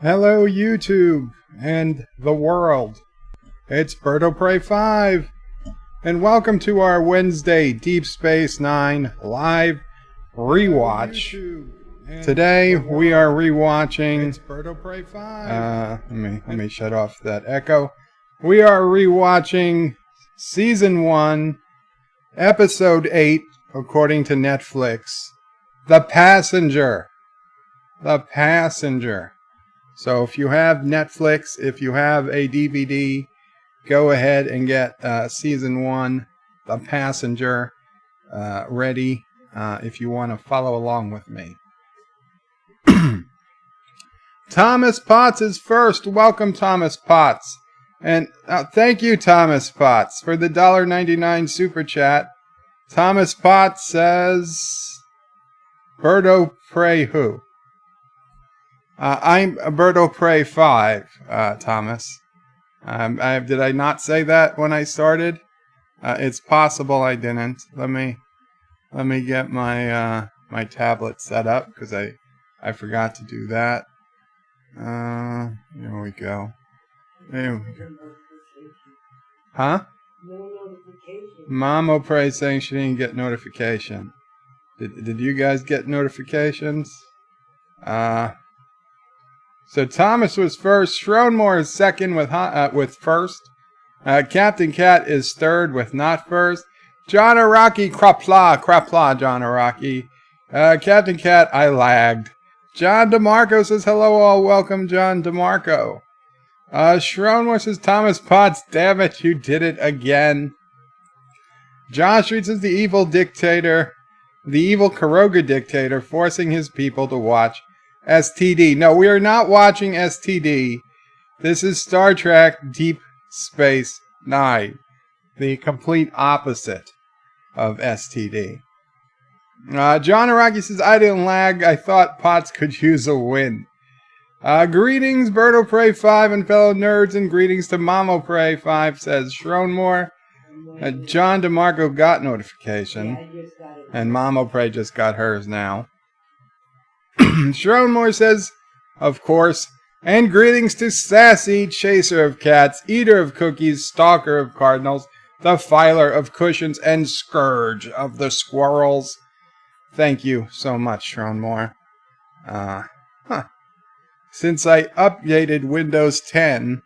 Hello YouTube and the world. It's Bird of Prey 5 and welcome to our Wednesday Deep Space Nine live rewatch. Today we are rewatching Bird of Prey 5. Let me shut off that echo. We are rewatching Season 1, Episode 8, according to Netflix. The Passenger. The Passenger. So if you have Netflix, if you have a DVD, go ahead and get Season 1, The Passenger, ready if you want to follow along with me. Thomas Potts is first. Welcome, Thomas Potts. And thank you, Thomas Potts, for the $1.99 super chat. Thomas Potts says, Bird of Prey who? I'm Bird of Prey 5, Thomas. Did I not say that when I started? It's possible I didn't. Let me get my my tablet set up because I forgot to do that. Here we go. There we go. Huh? No notification. Mom O'Prey saying she didn't get notification. Did you guys get notifications? So Thomas was first. Schroenmore is second with first. Captain Cat is third with not first. John Araki, Qapla, John Araki. Captain Cat, I lagged. John DeMarco says hello all. Welcome, John DeMarco. Schroenmore says Thomas Potts, damn it, you did it again. Josh Reed says the evil dictator, the evil Karoga dictator, forcing his people to watch STD. No, we are not watching STD. This is Star Trek Deep Space Nine. The complete opposite of STD. John Araki says, I didn't lag. I thought Potts could use a win. Greetings, Bird of Prey 5 and fellow nerds, and greetings to Mamo Prey 5, says Schroenmore. John DeMarco got notification. Yeah, I just got it. And Mamo Prey just got hers now. Schroenmore says, of course, and greetings to Sassy, chaser of cats, eater of cookies, stalker of cardinals, the filer of cushions, and scourge of the squirrels. Thank you so much, Schroenmore. Since I updated Windows 10,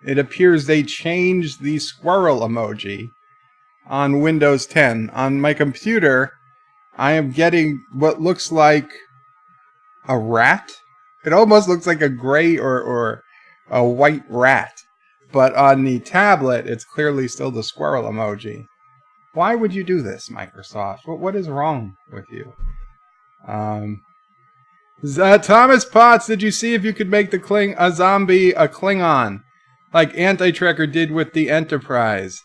it appears they changed the squirrel emoji on Windows 10. On my computer, I am getting what looks like a rat? It almost looks like a gray or a white rat. But on the tablet, it's clearly still the squirrel emoji. Why would you do this, Microsoft? What is wrong with you? Thomas Potts, did you see if you could make a zombie a Klingon? Like Anti-Trekker did with the Enterprise.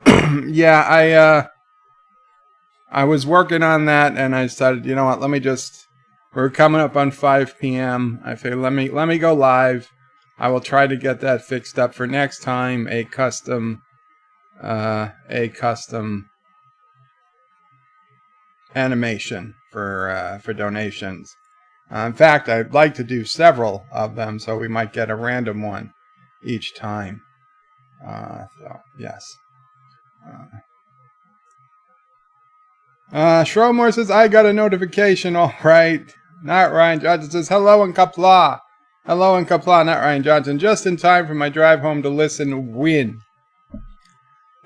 Yeah, I was working on that and I decided, you know what, we're coming up on 5 p.m. I figured let me go live. I will try to get that fixed up for next time. A custom animation for donations. In fact, I'd like to do several of them, so we might get a random one each time. So yes. Schroenmore says, I got a notification, all right. Not Ryan Johnson says, hello in Qapla. Hello in Qapla, not Ryan Johnson. Just in time for my drive home to listen, win.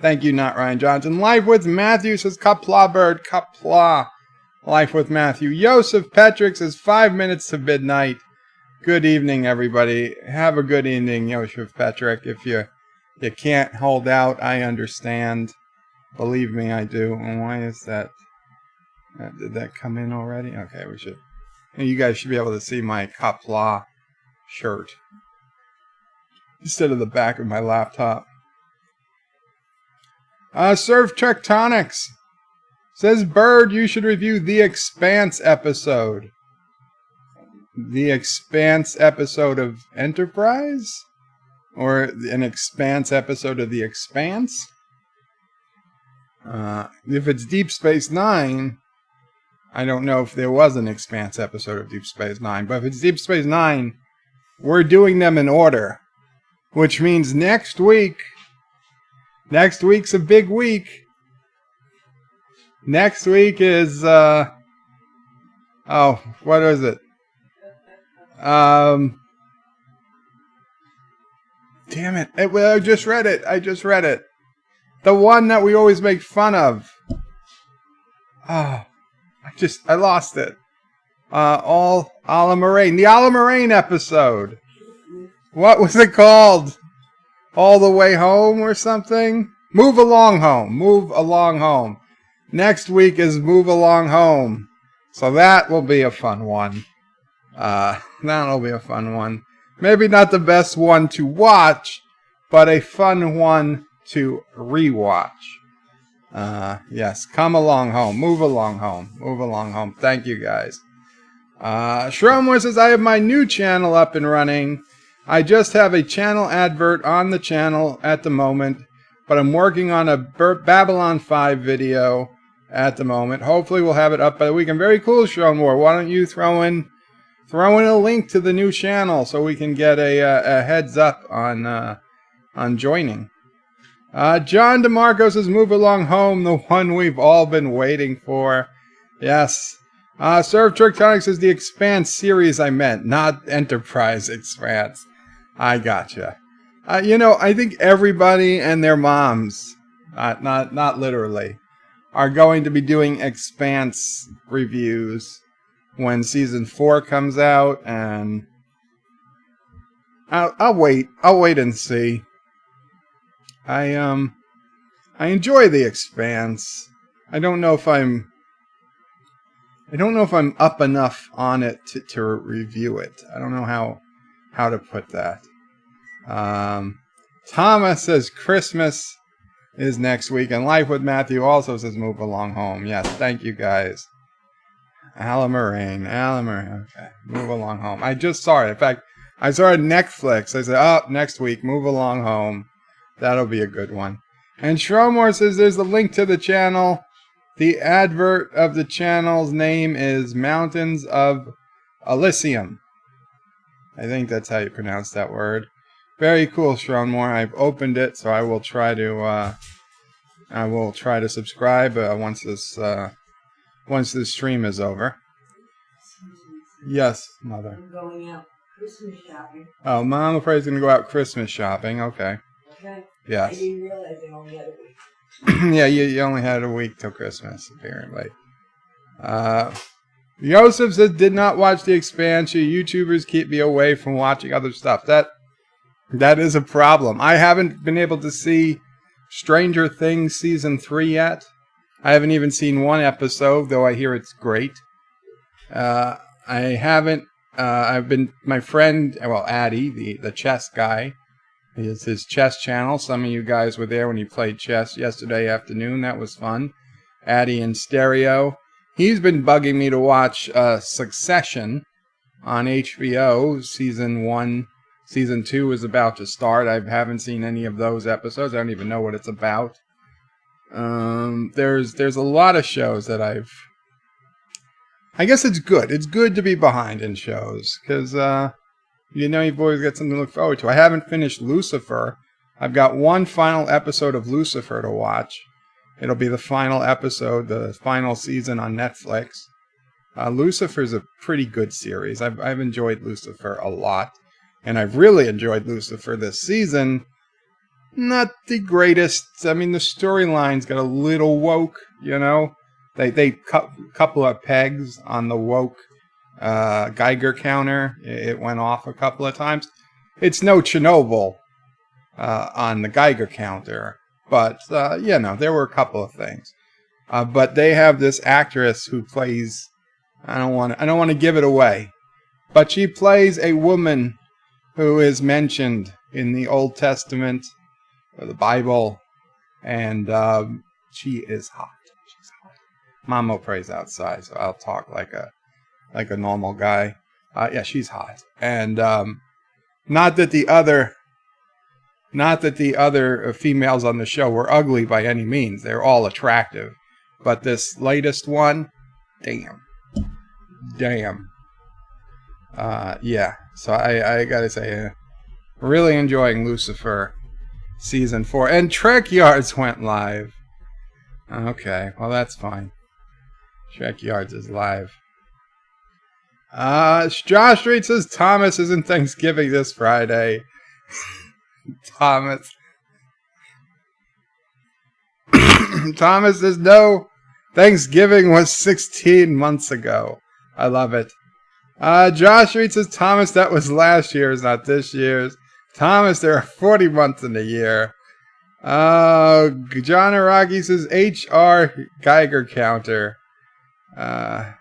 Thank you, not Ryan Johnson. Life with Matthew says, Qapla bird, Qapla. Life with Matthew. Joseph Petrick says, 5 minutes to midnight. Good evening, everybody. Have a good evening, Joseph Petrick. If you can't hold out, I understand. Believe me, I do. And why is that? Did that come in already? Okay, we should. You guys should be able to see my Qapla shirt instead of the back of my laptop. Surf Tectonics says, Bird, you should review The Expanse episode. The Expanse episode of Enterprise? Or an Expanse episode of The Expanse? If it's Deep Space Nine, I don't know if there was an Expanse episode of Deep Space Nine, but if it's Deep Space Nine, we're doing them in order, which means next week's a big week. Next week is what is it? Damn it! I just read it. The one that we always make fun of. Oh, I lost it. All a la Moraine. The a la Moraine episode. What was it called? All the Way Home or something? Move Along Home. Next week is Move Along Home. So that will be a fun one. That'll be a fun one. Maybe not the best one to watch, but a fun one to rewatch. Yes, come along home. Move along home. Thank you guys. Shromore says, I have my new channel up and running. I just have a channel advert on the channel at the moment, but I'm working on a Babylon 5 video at the moment. Hopefully we'll have it up by the weekend. Very cool, Shromore. Why don't you throw in a link to the new channel so we can get a heads up on joining. John DeMarco says, Move Along Home, the one we've all been waiting for. Yes. Serve Tricktonic says, the Expanse series I meant, not Enterprise Expanse. I gotcha. I think everybody and their moms, not literally, are going to be doing Expanse reviews when season 4 comes out, and I'll wait and see. I enjoy the Expanse. I don't know if I'm up enough on it to review it. I don't know how to put that. Thomas says Christmas is next week, and Life with Matthew also says Move Along Home. Yes, thank you guys. A la Moraine. Okay, Move Along Home. I just saw it. In fact, I saw it on Netflix. I said, next week, Move Along Home. That'll be a good one. And Shromore says there's a link to the channel. The advert of the channel's name is Mountains of Elysium. I think that's how you pronounce that word. Very cool, Shromore. I've opened it, so I will try to subscribe once this stream is over. Yes, Mother. I'm going out Christmas shopping. Oh, Mom afraid is going to go out Christmas shopping. Okay. Okay. Yes. I didn't realize I only had a week. Yeah, you only had a week till Christmas, apparently. Yosef says, did not watch The Expanse. YouTubers keep me away from watching other stuff. That is a problem. I haven't been able to see Stranger Things Season 3 yet. I haven't even seen one episode, though I hear it's great. I haven't. I've been, my friend, Addy, the chess guy, is his chess channel. Some of you guys were there when he played chess yesterday afternoon. That was fun. Addy in stereo. He's been bugging me to watch Succession on HBO. Season 1, Season 2 is about to start. I haven't seen any of those episodes. I don't even know what it's about. There's a lot of shows that I guess it's good. It's good to be behind in shows, because you've always got something to look forward to. I haven't finished Lucifer. I've got one final episode of Lucifer to watch. It'll be the final episode, the final season on Netflix. Lucifer's a pretty good series. I've enjoyed Lucifer a lot, and I've really enjoyed Lucifer this season. Not the greatest. I mean, the storyline's got a little woke, They couple of pegs on the woke Geiger counter. It went off a couple of times. It's no Chernobyl on the Geiger counter, but there were a couple of things. But they have this actress who plays. I don't want to give it away, but she plays a woman who is mentioned in the Old Testament, or the Bible, and she is hot. She's hot. Mamo prays outside, so I'll talk like a normal guy. Yeah, she's hot, and not that the other females on the show were ugly by any means. They're all attractive, but this latest one, Damn. Yeah. So I gotta say, really enjoying Lucifer season 4, and Trek Yards went live. Okay, well that's fine. Trek Yards is live. Josh Street says Thomas isn't Thanksgiving this Friday. Thomas. Thomas says no. Thanksgiving was 16 months ago. I love it. Josh Street says Thomas, that was last year's, not this year's. Thomas, there are 40 months in a year. John Araki says HR Geiger counter. Yeah,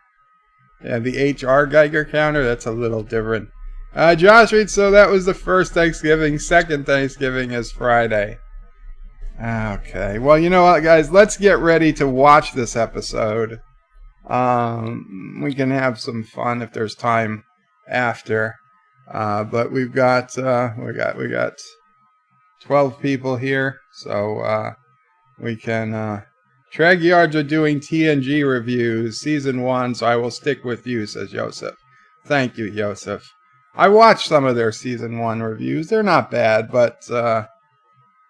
the HR Geiger counter, that's a little different. Josh reads, so that was the first Thanksgiving. Second Thanksgiving is Friday. Okay, well, you know what, guys? Let's get ready to watch this episode. We can have some fun if there's time after. But we got 12 people here, so we can. Treg Yards are doing TNG reviews, season 1, so I will stick with you, says Joseph. Thank you, Joseph. I watched some of their season 1 reviews. They're not bad, but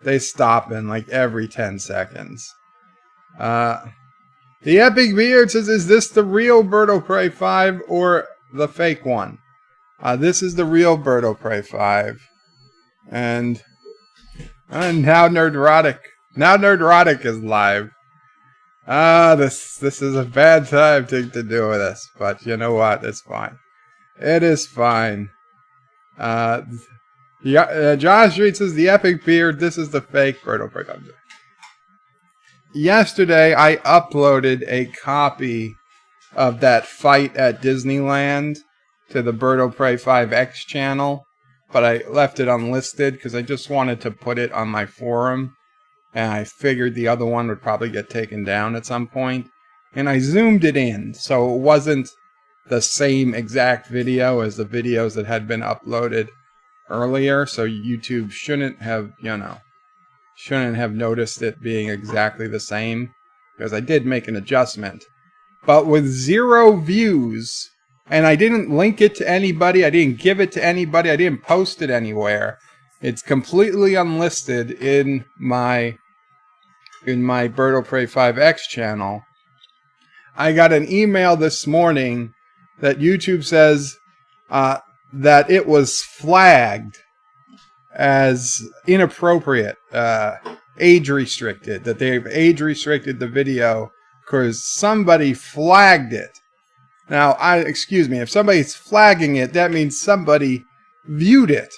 they stop in like every 10 seconds. The Epic Beard says, is this the real Bird of Prey 5 or the fake one? This is the real Bird of Prey 5. And now Nerdrotic. Now Nerdrotic is live. This is a bad time to do this, but you know what? It's fine. It is fine. Josh Street says, the Epic Beard, this is the fake Bird of Prey. Yesterday, I uploaded a copy of that fight at Disneyland to the Bird of Prey 5X channel, but I left it unlisted because I just wanted to put it on my forum. And I figured the other one would probably get taken down at some point. And I zoomed it in, so it wasn't the same exact video as the videos that had been uploaded earlier. So YouTube shouldn't have noticed it being exactly the same. Because I did make an adjustment. But with 0 views, and I didn't link it to anybody, I didn't give it to anybody, I didn't post it anywhere. It's completely unlisted in my Bird of Prey 5X channel. I got an email this morning that YouTube says that it was flagged as inappropriate, age restricted, that they've age restricted the video because somebody flagged it. Now, excuse me, if somebody's flagging it, that means somebody viewed it.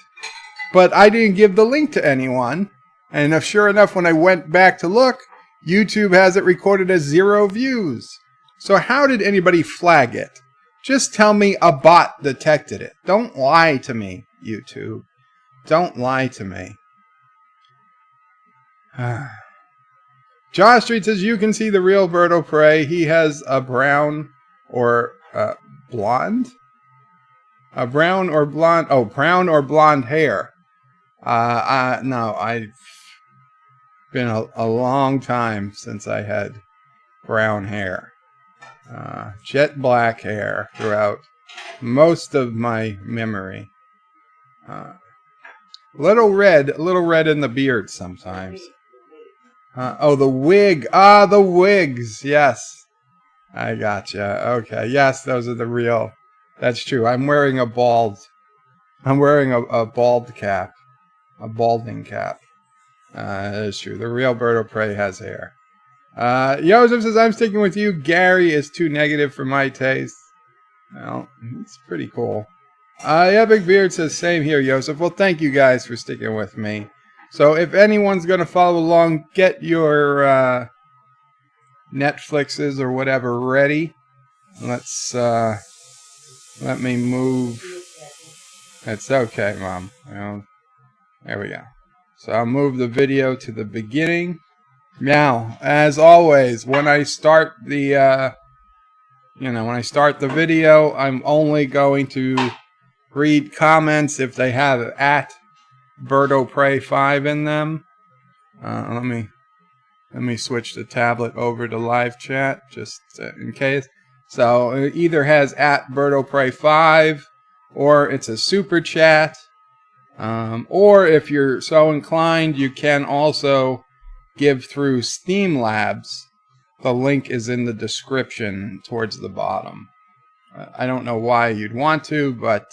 But I didn't give the link to anyone. And sure enough, when I went back to look, YouTube has it recorded as 0 views. So how did anybody flag it? Just tell me a bot detected it. Don't lie to me, YouTube. Don't lie to me. Josh Street says, you can see the real Bird of Prey. He has a brown or blonde? A brown or blonde? Oh, brown or blonde hair. No, I've been a long time since I had brown hair. Jet black hair throughout most of my memory. Little red in the beard sometimes. Oh, the wig. The wigs. Yes. I gotcha. Okay. Yes, those are the real. That's true. I'm wearing a bald cap. A balding cap. That is true. The real Bird of Prey has hair. Joseph says, I'm sticking with you. Gary is too negative for my taste. Well, it's pretty cool. Epic Beard says, same here, Joseph. Well, thank you guys for sticking with me. So if anyone's going to follow along, get your Netflixes or whatever ready. Let's let me move. It's okay, Mom. Well, there we go. So I'll move the video to the beginning. Now, as always, when I start the video, I'm only going to read comments if they have at Bird of Prey 5 in them. Let me switch the tablet over to live chat just in case. So it either has @BirdoPrey5 or it's a super chat. Or if you're so inclined, you can also give through Steam Labs. The link is in the description towards the bottom. I don't know why you'd want to, but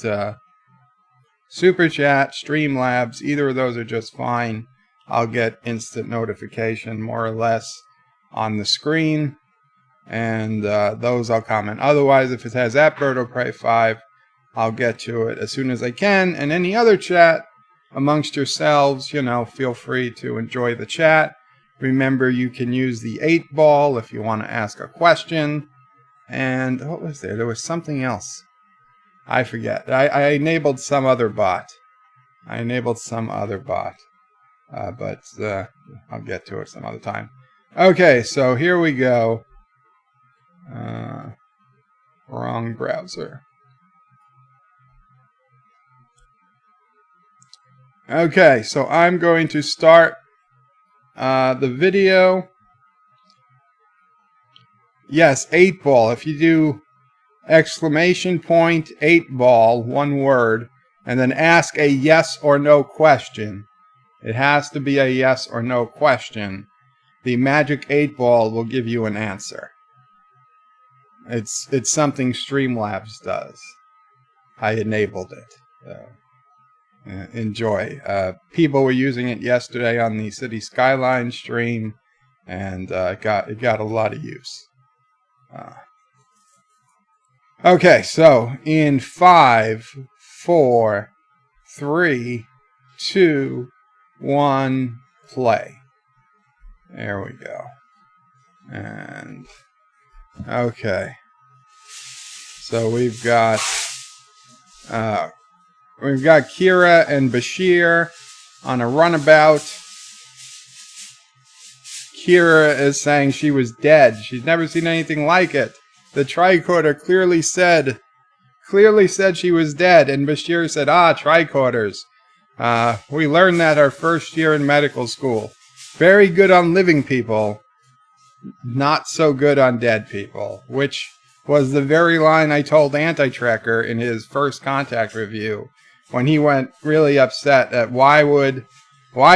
Super Chat, Streamlabs, either of those are just fine. I'll get instant notification, more or less, on the screen, and those I'll comment. Otherwise, if it has @BirdoPrey5, I'll get to it as soon as I can. And any other chat amongst yourselves, feel free to enjoy the chat. Remember, you can use the 8-ball if you want to ask a question. And what was there? There was something else. I forget. I enabled some other bot. But I'll get to it some other time. Okay, so here we go. Wrong browser. Okay, so I'm going to start the video. Yes, 8-ball. If you do exclamation point 8-ball, one word, and then ask a yes or no question. It has to be a yes or no question. The magic 8-ball will give you an answer. It's something Streamlabs does. I enabled it. So, enjoy. People were using it yesterday on the City Skyline stream, and it got a lot of use. Okay, so in 5, 4, 3, 2, 1, play. There we go. And okay, so we've got Kira and Bashir on a runabout. Kira is saying she was dead. She's never seen anything like it. The tricorder clearly said she was dead, and Bashir said, tricorders. We learned that our first year in medical school. Very good on living people, not so good on dead people, which was the very line I told Anti-Trekker in his first Contact review, when he went really upset at why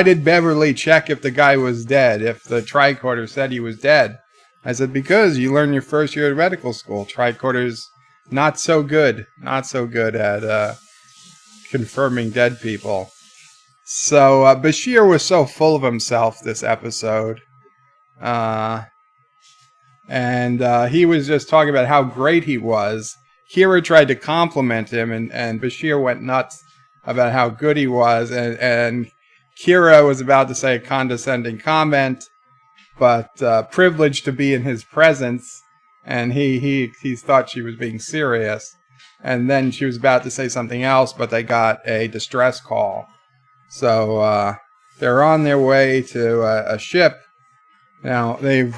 did Beverly check if the guy was dead, if the tricorder said he was dead. I said, because you learn your first year at medical school. Tricorders not so good at confirming dead people. So Bashir was so full of himself this episode. And he was just talking about how great he was. Kira tried to compliment him, and Bashir went nuts about how good he was. And Kira was about to say a condescending comment, but privileged to be in his presence, and he thought she was being serious. And then she was about to say something else, but they got a distress call. So they're on their way to a ship. Now, they've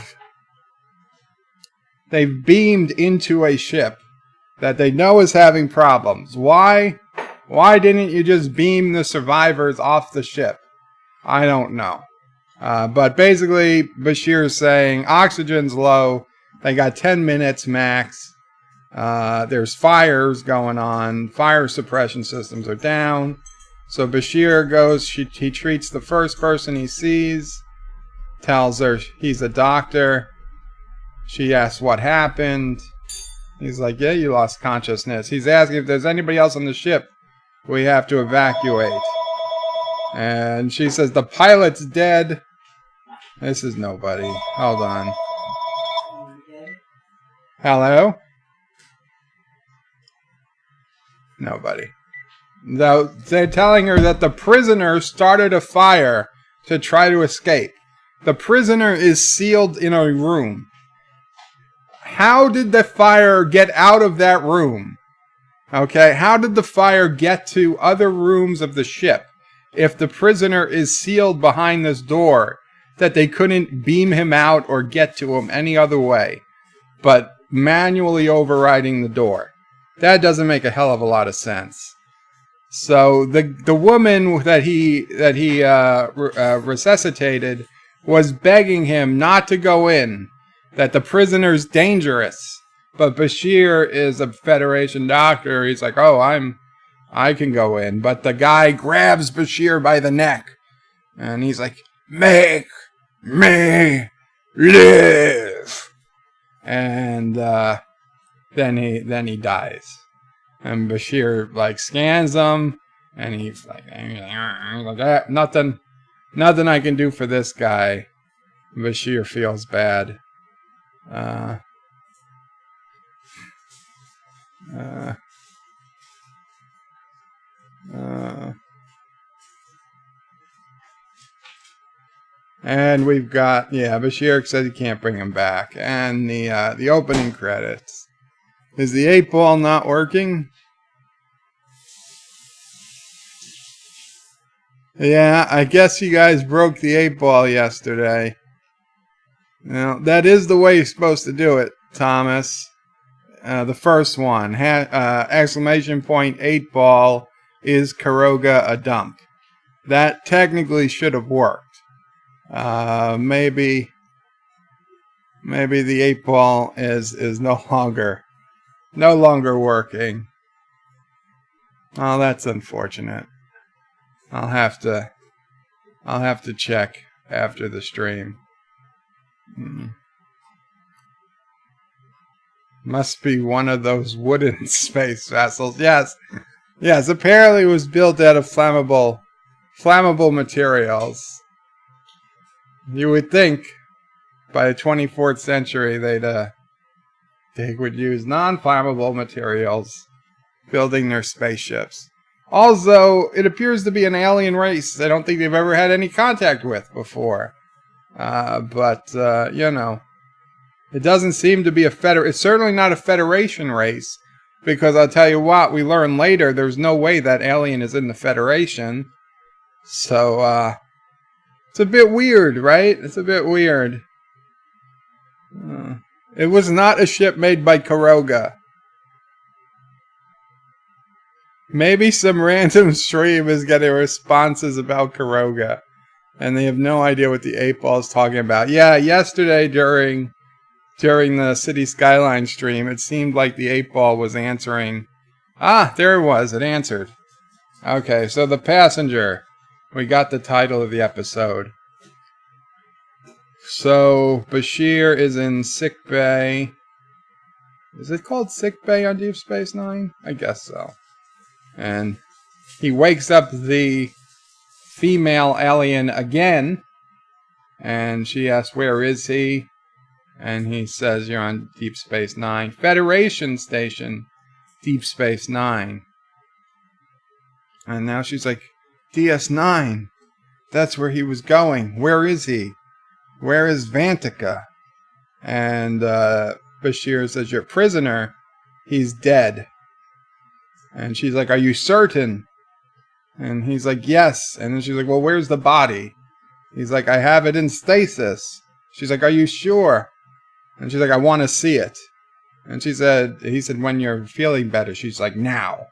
beamed into a ship that they know is having problems. Why didn't you just beam the survivors off the ship? I don't know. But basically, Bashir's saying oxygen's low. They got 10 minutes max. There's fires going on. Fire suppression systems are down. So Bashir goes, he treats the first person he sees, tells her he's a doctor. She asks what happened. He's like, yeah, you lost consciousness. He's asking if there's anybody else on the ship we have to evacuate. And she says, the pilot's dead. This is nobody. Hold on. Hello? Nobody. Though they're telling her that the prisoner started a fire to try to escape. The prisoner is sealed in a room. How did the fire get out of that room? Okay, how did the fire get to other rooms of the ship if the prisoner is sealed behind this door that they couldn't beam him out or get to him any other way but manually overriding the door? That doesn't make a hell of a lot of sense. So the woman that he resuscitated was begging him not to go in, that the prisoner's dangerous. But Bashir is a Federation doctor. He's like, oh, I can go in. But the guy grabs Bashir by the neck. And he's like, make me live. And then he dies. And Bashir like scans him. And he's like nothing I can do for this guy. Bashir feels bad. And we've got, Bashir says he can't bring him back. And the opening credits. Is the 8-ball not working? Yeah, I guess you guys broke the 8-ball yesterday. Now, that is the way you're supposed to do it, Thomas. The first one, exclamation point 8-ball, is Karoga a dump? That technically should have worked. Maybe the 8-ball is no longer working. Oh, that's unfortunate. I'll have to check after the stream. Must be one of those wooden space vessels. Yes. Apparently, it was built out of flammable materials. You would think by the 24th century they would use non-flammable materials building their spaceships. Also, it appears to be an alien race I don't think they've ever had any contact with before. But it doesn't seem to be it's certainly not a Federation race, because I'll tell you what, we learn later there's no way that alien is in the Federation. So, it's a bit weird, right? It's a bit weird. It was not a ship made by Karoga. Maybe some random stream is getting responses about Karoga, and they have no idea what the 8-ball is talking about. Yeah, yesterday during the City Skyline stream, it seemed like the 8-ball was answering. Ah, there it was. It answered. Okay, so The Passenger. We got the title of the episode. So, Bashir is in sick bay. Is it called sick bay on Deep Space Nine? I guess so. And he wakes up the female alien again. And she asks, where is he? And he says, you're on Deep Space Nine. Federation Station, Deep Space Nine. And now she's like, DS9. That's where he was going. Where is he? Where is Vantika? And Bashir says, your prisoner, he's dead. And she's like, are you certain? And he's like, yes. And then she's like, well, where's the body? He's like, I have it in stasis. She's like, are you sure? And she's like, I want to see it. And he said, when you're feeling better. She's like, now.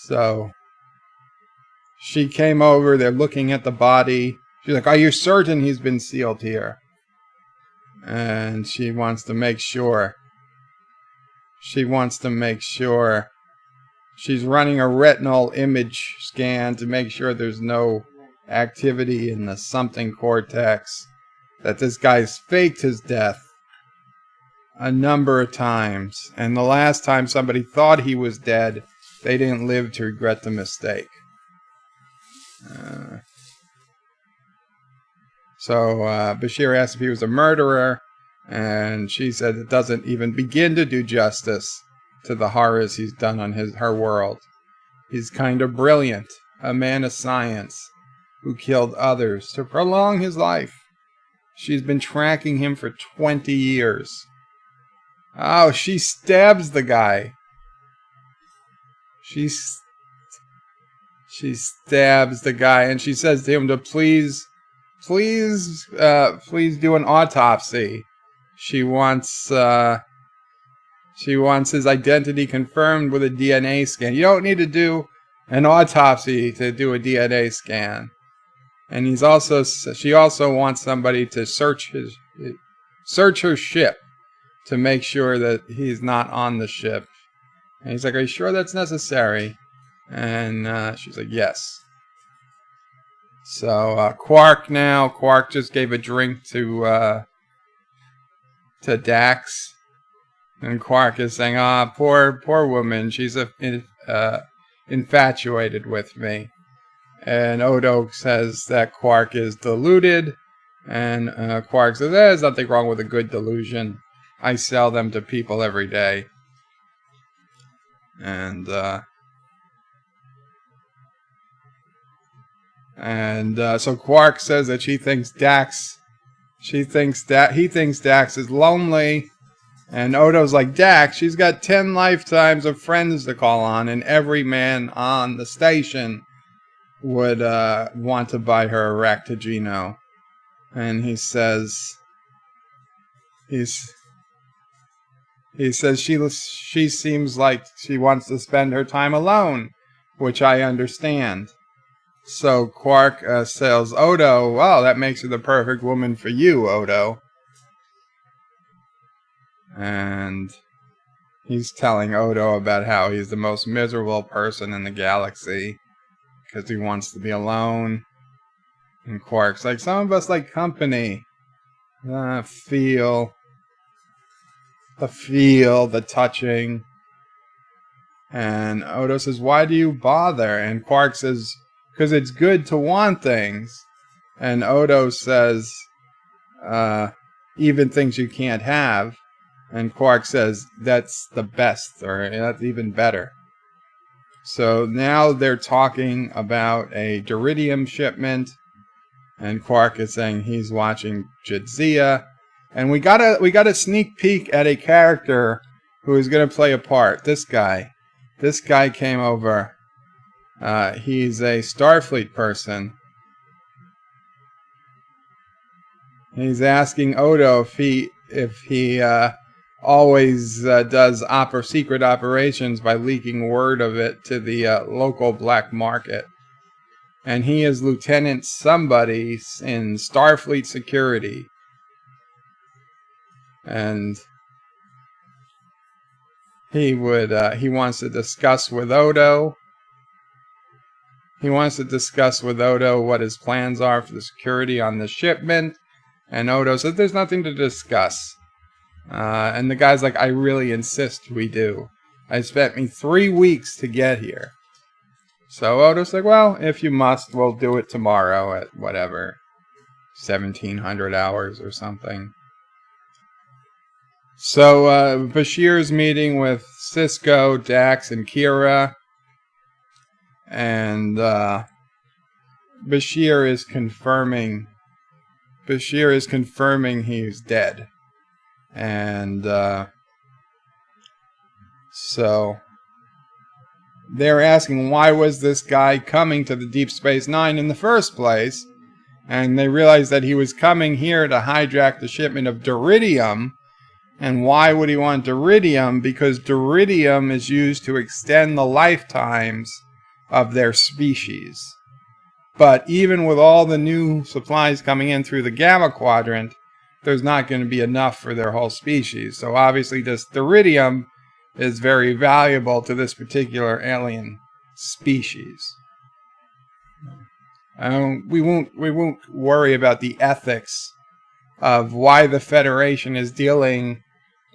So she came over. They're looking at the body. She's like, are you certain he's been sealed here? And she wants to make sure. She's running a retinal image scan to make sure there's no activity in the something cortex. That this guy's faked his death a number of times. And the last time somebody thought he was dead, they didn't live to regret the mistake. So Bashir asked if he was a murderer, and she said it doesn't even begin to do justice to the horrors he's done on her world. He's kind of brilliant, a man of science, who killed others to prolong his life. She's been tracking him for 20 years. Oh, she stabs the guy. She stabs the guy, and she says to him to please do an autopsy. She wants his identity confirmed with a DNA scan. You don't need to do an autopsy to do a DNA scan. And she also wants somebody to search her ship. to make sure that he's not on the ship. And he's like, are you sure that's necessary? And she's like, yes. So Quark just gave a drink to Dax. And Quark is saying, poor woman, she's infatuated with me. And Odo says that Quark is deluded. And Quark says, there's nothing wrong with a good delusion. I sell them to people every day. And so Quark says that he thinks Dax is lonely. And Odo's like, Dax, she's got 10 lifetimes of friends to call on, and every man on the station would want to buy her a Raktajino. And he says she seems like she wants to spend her time alone, which I understand. So Quark tells Odo, well, that makes her the perfect woman for you, Odo. And he's telling Odo about how he's the most miserable person in the galaxy because he wants to be alone. And Quark's like, some of us like company. Feel, the touching. And Odo says, why do you bother? And Quark says, because it's good to want things. And Odo says, even things you can't have. And Quark says, that's the best, or that's even better. So now they're talking about a Duridium shipment. And Quark is saying he's watching Jadzia. And we got a sneak peek at a character who is going to play a part. This guy came over. He's a Starfleet person. He's asking Odo if he always does secret operations by leaking word of it to the local black market. And he is Lieutenant somebody in Starfleet security. And he wants to discuss with Odo. He wants to discuss with Odo what his plans are for the security on the shipment. And Odo says there's nothing to discuss. And the guy's like, I really insist we do. I spent me 3 weeks to get here. So Odo's like, well, if you must, we'll do it tomorrow at whatever, 1700 hours or something. So Bashir's meeting with Sisko, Dax, and Kira. And Bashir is confirming he's dead. And so they're asking, why was this guy coming to the Deep Space Nine in the first place? And they realize that he was coming here to hijack the shipment of Duridium. And why would he want Duridium? Because Duridium is used to extend the lifetimes of their species. But even with all the new supplies coming in through the Gamma Quadrant, there's not going to be enough for their whole species. So obviously this Duridium is very valuable to this particular alien species. We won't worry about the ethics of why the Federation is dealing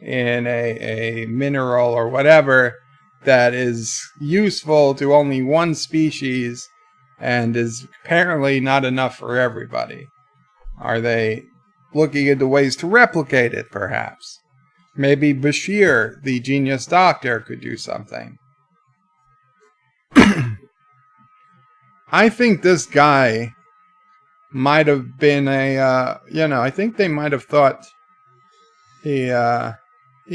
in a mineral or whatever that is useful to only one species and is apparently not enough for everybody. Are they looking into ways to replicate it, perhaps? Maybe Bashir, the genius doctor, could do something. I think this guy might have been I think they might have thought he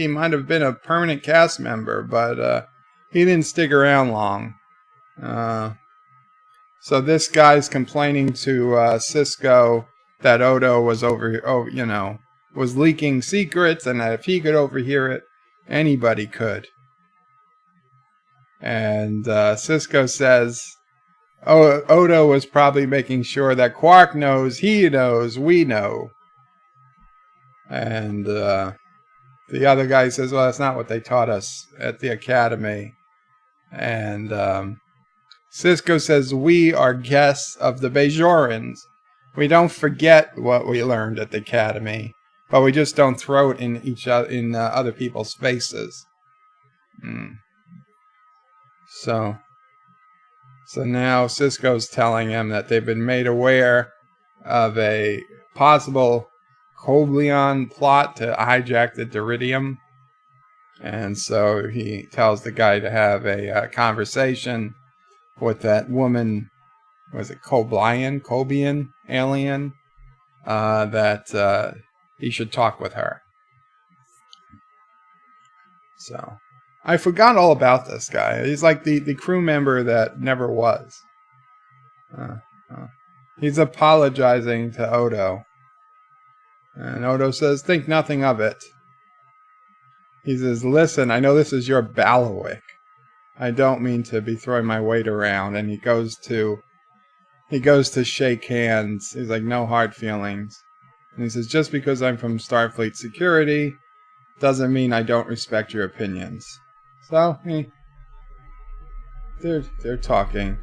might have been a permanent cast member, but he didn't stick around long. So this guy's complaining to Sisko that Odo was was leaking secrets, and that if he could overhear it, anybody could. And Sisko says, Odo was probably making sure that Quark knows, he knows, we know. And the other guy says, well, that's not what they taught us at the academy. And Sisko says, we are guests of the Bajorans. We don't forget what we learned at the academy, but we just don't throw it in other people's faces. So now Sisko's telling him that they've been made aware of a possible Qapla plot to hijack the Diridium. And so he tells the guy to have a conversation with that woman, was it Cobian alien, that he should talk with her. So I forgot all about this guy. He's like the crew member that never was. He's apologizing to Odo. And Odo says, think nothing of it. He says, listen, I know this is your bailiwick. I don't mean to be throwing my weight around. And he goes to shake hands. He's like, no hard feelings. And he says, just because I'm from Starfleet Security doesn't mean I don't respect your opinions. So they're talking.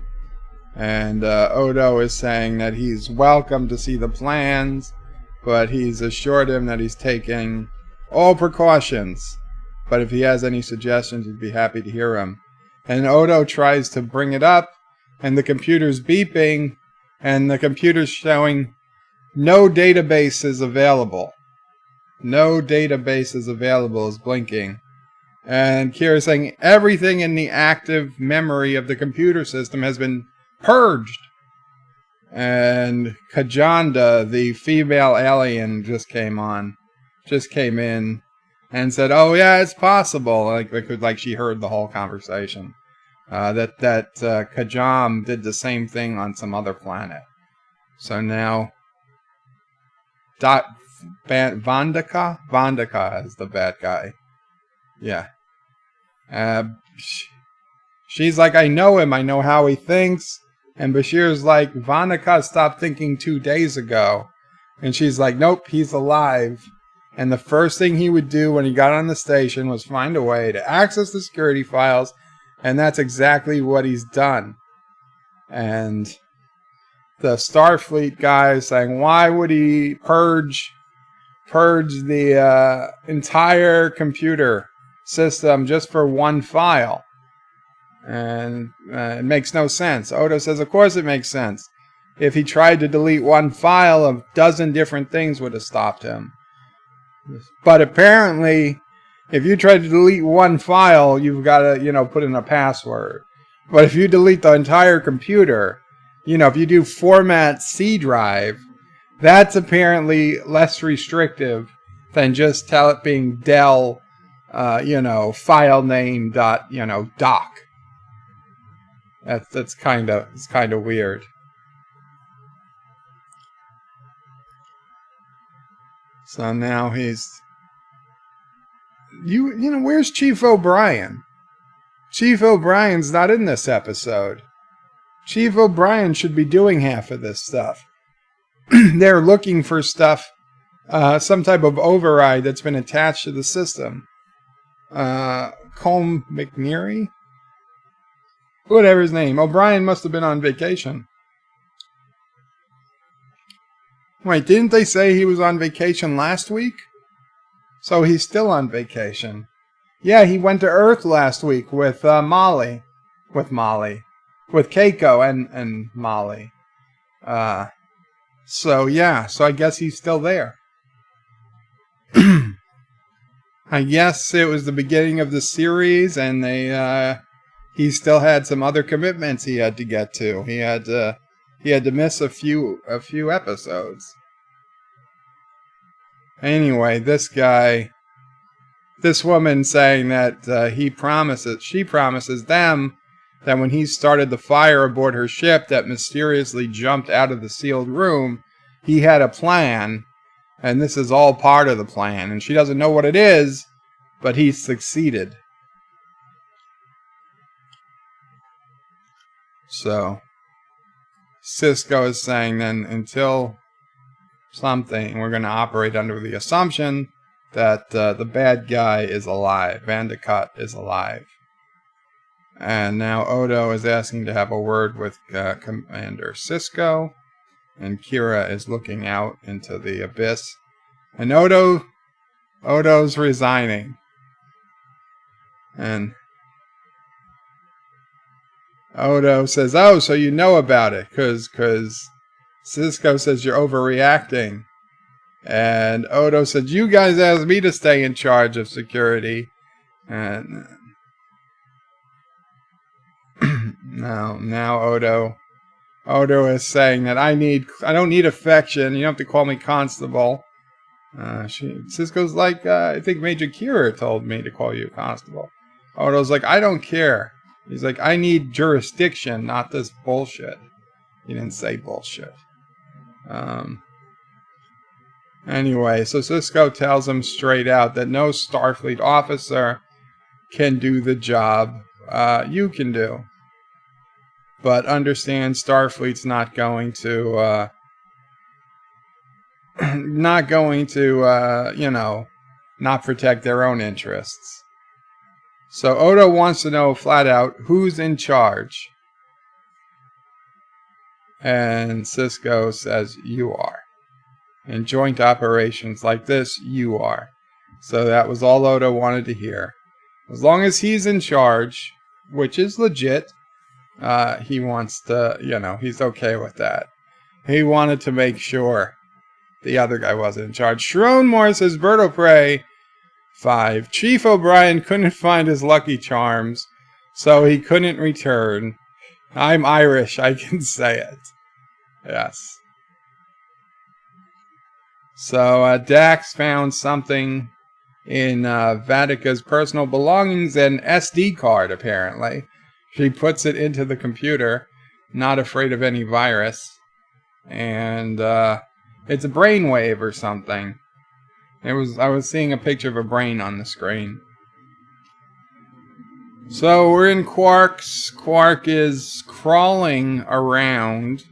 And Odo is saying that he's welcome to see the plans, but he's assured him that he's taking all precautions. But if he has any suggestions, he'd be happy to hear them. And Odo tries to bring it up, and the computer's beeping, and the computer's showing no database is available. No database is available is blinking. And Kira's saying everything in the active memory of the computer system has been purged. And Kajanda, the female alien, just came in and said, oh yeah, it's possible. Like she heard the whole conversation. That Kajam did the same thing on some other planet. So now Vandaka is the bad guy. Yeah. She's like, I know him. I know how he thinks. And Bashir's like, Vandaka stopped thinking 2 days ago. And she's like, nope, he's alive. And the first thing he would do when he got on the station was find a way to access the security files. And that's exactly what he's done. And the Starfleet guy is saying, why would he purge the entire computer system just for one file? And it makes no sense. Odo says, of course it makes sense. If he tried to delete one file, a dozen different things would have stopped him. But apparently, if you try to delete one file, you've got to, put in a password. But if you delete the entire computer, if you do format C drive, that's apparently less restrictive than just tell it being del, file name dot, doc. It's kind of weird. So now he's, where's Chief O'Brien? Chief O'Brien's not in this episode. Chief O'Brien should be doing half of this stuff. They're looking for stuff, some type of override that's been attached to the system. Colm McNeary? Whatever his name. O'Brien must have been on vacation. Wait, didn't they say he was on vacation last week? So he's still on vacation. Yeah, he went to Earth last week with Molly. With Keiko and Molly. So I guess he's still there. I guess it was the beginning of the series, and he still had some other commitments he had to get to. He had to miss a few episodes. Anyway, this woman saying that she promises them that when he started the fire aboard her ship that mysteriously jumped out of the sealed room, he had a plan, and this is all part of the plan, and she doesn't know what it is, but he succeeded. So Sisko is saying then, until something, we're going to operate under the assumption that the bad guy is alive. Vandekut is alive. And now Odo is asking to have a word with Commander Sisko. And Kira is looking out into the abyss. And Odo's resigning. And Odo says, oh, so you know about it. Because Sisko says you're overreacting. And Odo said, you guys asked me to stay in charge of security. And now Odo is saying that I don't need affection. You don't have to call me Constable. Sisko's like, I think Major Kira told me to call you Constable. Odo's like, I don't care. He's like, I need jurisdiction, not this bullshit. He didn't say bullshit. Anyway, so Sisko tells him straight out that no Starfleet officer can do the job you can do. But understand Starfleet's not going to not protect their own interests. So Odo wants to know flat out who's in charge. And Sisko says, you are. In joint operations like this, you are. So that was all Odo wanted to hear. As long as he's in charge, which is legit, he wants to, he's okay with that. He wanted to make sure the other guy wasn't in charge. Sharon Moore says, Bird of Prey 5. Chief O'Brien couldn't find his Lucky Charms, so he couldn't return. I'm Irish, I can say it. Yes. So Dax found something in Vadika's personal belongings, an SD card, apparently. She puts it into the computer, not afraid of any virus. And it's a brainwave or something. I was seeing a picture of a brain on the screen. So we're in Quark's. Quark is crawling around.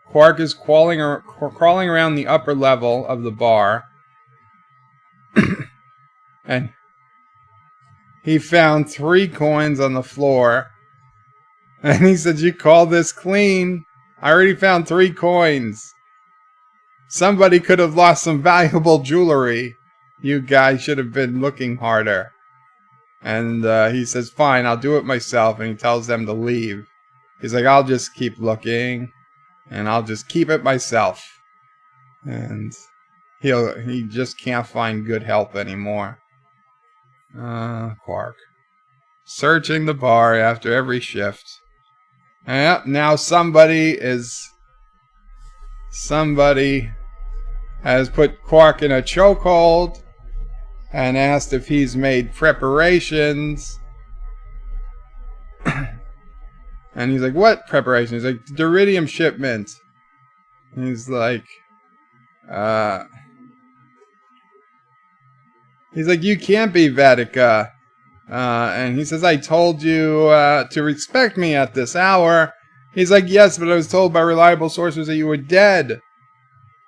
Quark is crawling around the upper level of the bar. And he found 3 coins on the floor. And he said, you call this clean? I already found 3 coins. Somebody could have lost some valuable jewelry. You guys should have been looking harder. And he says, fine, I'll do it myself. And he tells them to leave. He's like, I'll just keep looking. And I'll just keep it myself. And he just can't find good help anymore. Quark. Searching the bar after every shift. And now somebody has put Quark in a chokehold and asked if he's made preparations. And he's like, what preparations? He's like, Duridium shipment. And he's like, you can't be Vadika. And he says, I told you to respect me at this hour. He's like, yes, but I was told by reliable sources that you were dead.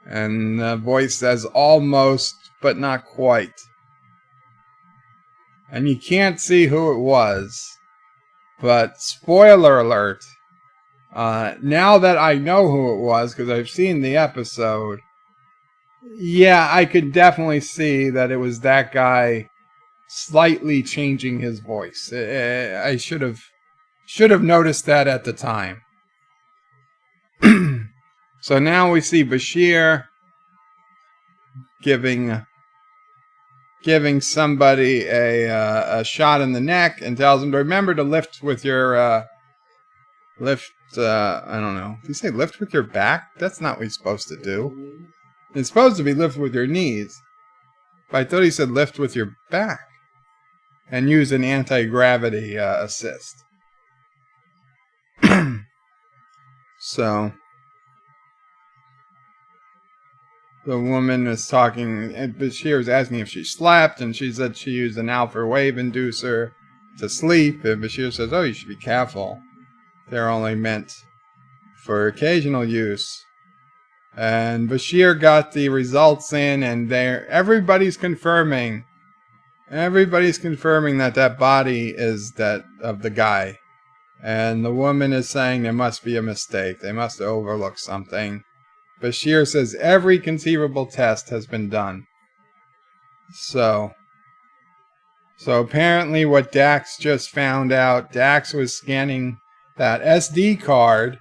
And the voice says, almost, but not quite. And you can't see who it was. But spoiler alert, now that I know who it was, because I've seen the episode, yeah, I could definitely see that it was that guy slightly changing his voice. I should have noticed that at the time. So now we see Bashir giving somebody a shot in the neck and tells him to remember to lift with your I don't know. Did you say lift with your back? That's not what he's supposed to do. It's supposed to be lift with your knees. But I thought he said lift with your back and use an anti-gravity assist. So the woman was talking, and Bashir was asking if she slept, and she said she used an alpha wave inducer to sleep. And Bashir says, oh, you should be careful. They're only meant for occasional use. And Bashir got the results in, and everybody's confirming that body is that of the guy. And the woman is saying there must be a mistake. They must have overlooked something. Bashir says every conceivable test has been done. So apparently what Dax just found out, Dax was scanning that SD card,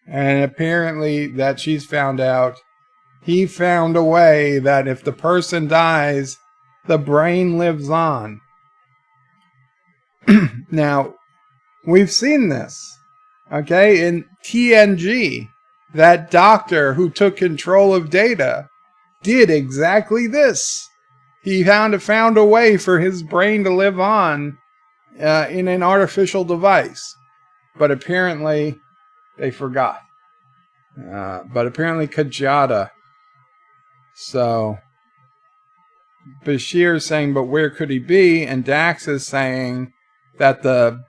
and apparently that she's found out he found a way that if the person dies, the brain lives on. Now, we've seen this, okay, in TNG. That doctor who took control of Data did exactly this. He found a way for his brain to live on in an artificial device. But apparently, they forgot. But apparently, Kajada. So, Bashir's saying, but where could he be? And Dax is saying that the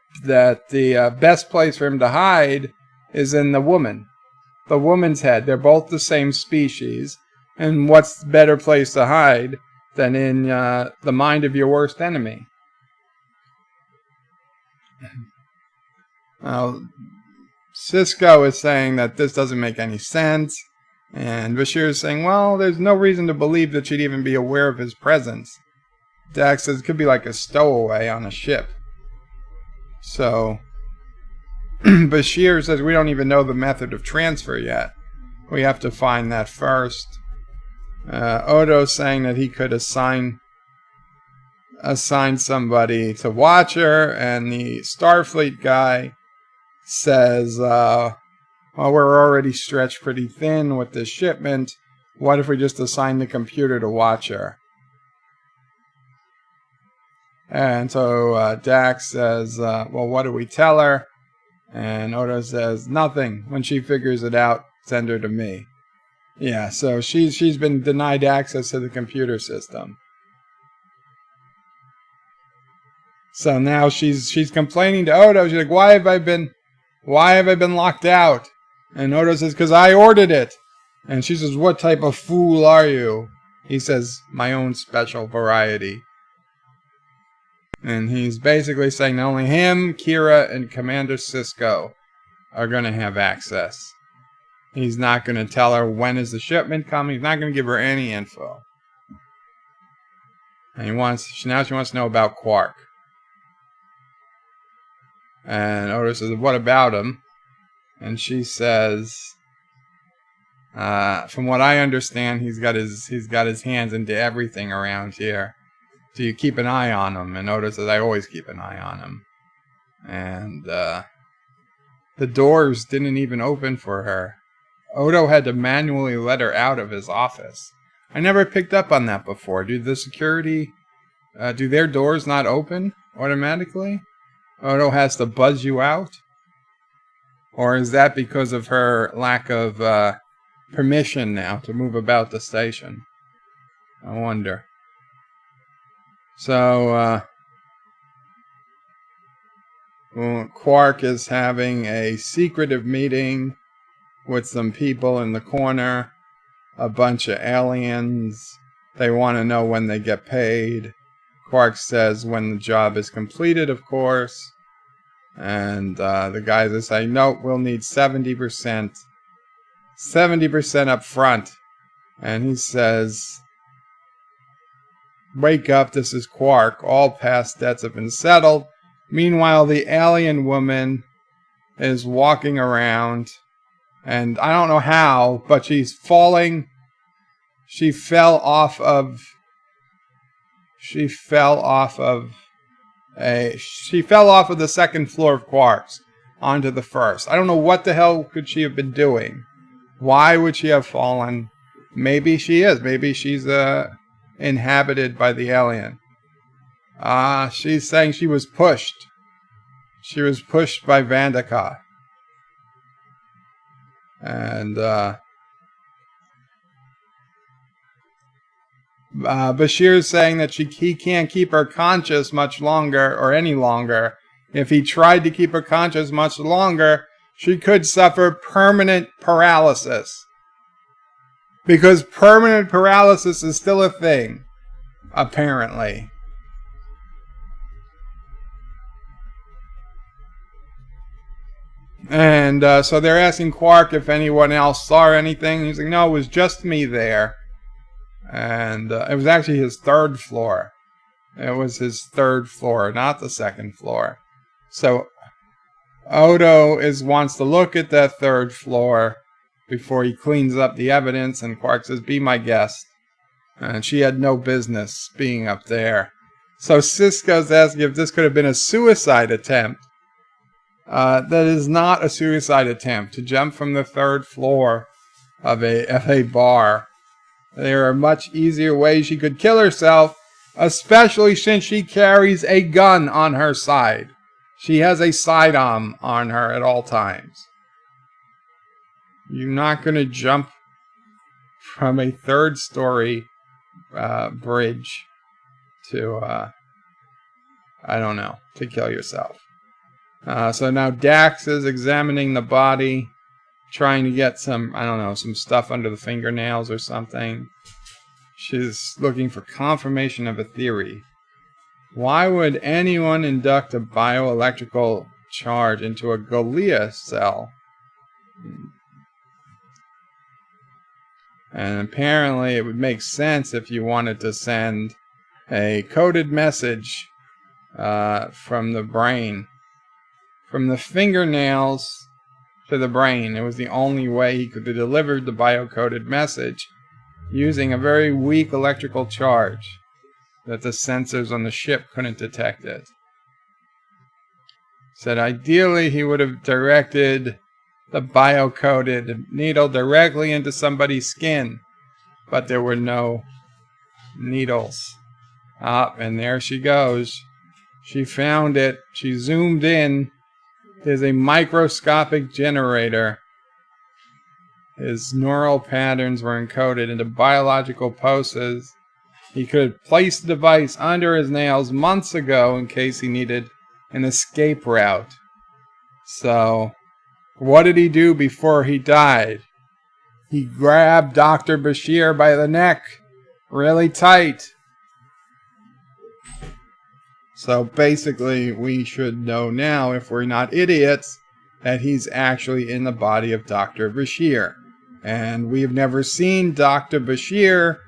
best place for him to hide is in the woman's head. They're both the same species. And what's the better place to hide than in the mind of your worst enemy? Sisko is saying that this doesn't make any sense. And Bashir is saying, well, there's no reason to believe that she'd even be aware of his presence. Dax says it could be like a stowaway on a ship. So, Bashir says we don't even know the method of transfer yet. We have to find that first. Odo's saying that he could assign somebody to watch her, and the Starfleet guy says, well, we're already stretched pretty thin with this shipment. What if we just assign the computer to watch her? And so Dax says, well, what do we tell her? And Odo says, nothing. When she figures it out, send her to me. Yeah, so she's been denied access to the computer system. So now she's complaining to Odo. She's like, why have I been locked out? And Odo says, because I ordered it. And she says, what type of fool are you? He says, my own special variety. And he's basically saying that only him, Kira, and Commander Sisko are going to have access. He's not going to tell her when is the shipment coming. He's not going to give her any info. And now she wants to know about Quark. And Odo says, what about him? And she says, from what I understand, he's got his hands into everything around here. So you keep an eye on him. And Odo says, I always keep an eye on him. And the doors didn't even open for her. Odo had to manually let her out of his office. I never picked up on that before. Do the security, do their doors not open automatically? Odo has to buzz you out? Or is that because of her lack of permission now to move about the station? I wonder. So, Quark is having a secretive meeting with some people in the corner, a bunch of aliens. They want to know when they get paid. Quark says when the job is completed, of course. And the guys are saying, no, we'll need 70%. 70% up front. And he says, wake up, this is Quark. All past debts have been settled. Meanwhile, the alien woman is walking around. And I don't know how, but she's falling. She fell off of the second floor of Quark's onto the first. I don't know what the hell could she have been doing. Why would she have fallen? Maybe she is. Maybe she's inhabited by the alien. She's saying she was pushed. She was pushed by Vandaka. And Bashir's saying that he can't keep her conscious much longer, or any longer. If he tried to keep her conscious much longer, she could suffer permanent paralysis. Because permanent paralysis is still a thing, apparently. And so they're asking Quark if anyone else saw anything. He's like, no, it was just me there. And it was actually his third floor. It was his third floor, not the second floor. So Odo wants to look at that third floor before he cleans up the evidence, and Quark says, be my guest. And she had no business being up there. So Sisko's asking if this could have been a suicide attempt. That is not a suicide attempt, to jump from the third floor of a bar. There are much easier ways she could kill herself, especially since she carries a gun on her side. She has a sidearm on her at all times. You're not going to jump from a third-story bridge to, I don't know, to kill yourself. So now Dax is examining the body, trying to get some, I don't know, some stuff under the fingernails or something. She's looking for confirmation of a theory. Why would anyone induct a bioelectrical charge into a glia cell? And apparently it would make sense if you wanted to send a coded message from the brain. From the fingernails to the brain. It was the only way he could have delivered the biocoded message using a very weak electrical charge that the sensors on the ship couldn't detect it. Said ideally he would have directed the biocoded needle directly into somebody's skin, but there were no needles. And there she goes. She found it. She zoomed in. There's a microscopic generator. His neural patterns were encoded into biological pulses. He could have placed the device under his nails months ago in case he needed an escape route. So, what did he do before he died? He grabbed Dr. Bashir by the neck, really tight. So basically, we should know now, if we're not idiots, that he's actually in the body of Dr. Bashir. And we've never seen Dr. Bashir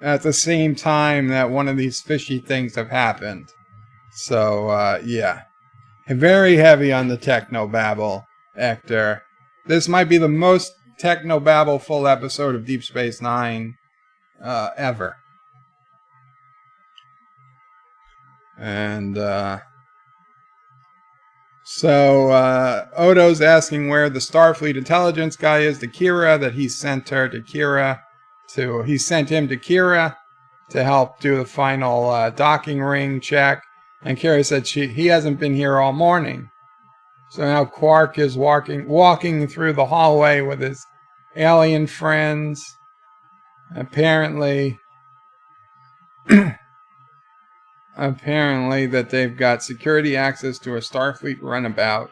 at the same time that one of these fishy things have happened. So, yeah. Very heavy on the technobabble, Hector. This might be the most technobabble full episode of Deep Space Nine ever. And so Odo's asking where the Starfleet intelligence guy is to Kira, that he sent her to Kira he sent him to Kira to help do the final docking ring check. And Kira said he hasn't been here all morning. So now Quark is walking through the hallway with his alien friends. Apparently that they've got security access to a Starfleet runabout.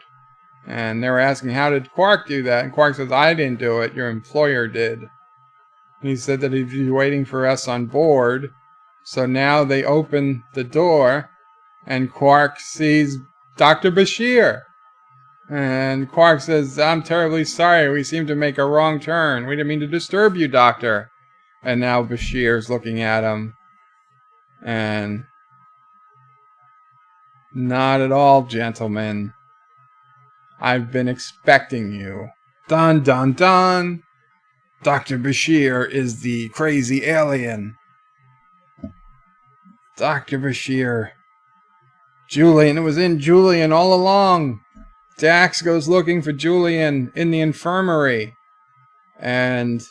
And they're asking, how did Quark do that? And Quark says, I didn't do it, your employer did. And he said that he'd be waiting for us on board. So now they open the door, and Quark sees Dr. Bashir. And Quark says, I'm terribly sorry, we seem to make a wrong turn. We didn't mean to disturb you, Doctor. And now Bashir's looking at him. And not at all, gentlemen. I've been expecting you. Dun dun dun. Dr. Bashir is the crazy alien. Dr. Bashir. Julian, it was in Julian all along. Dax goes looking for Julian in the infirmary. And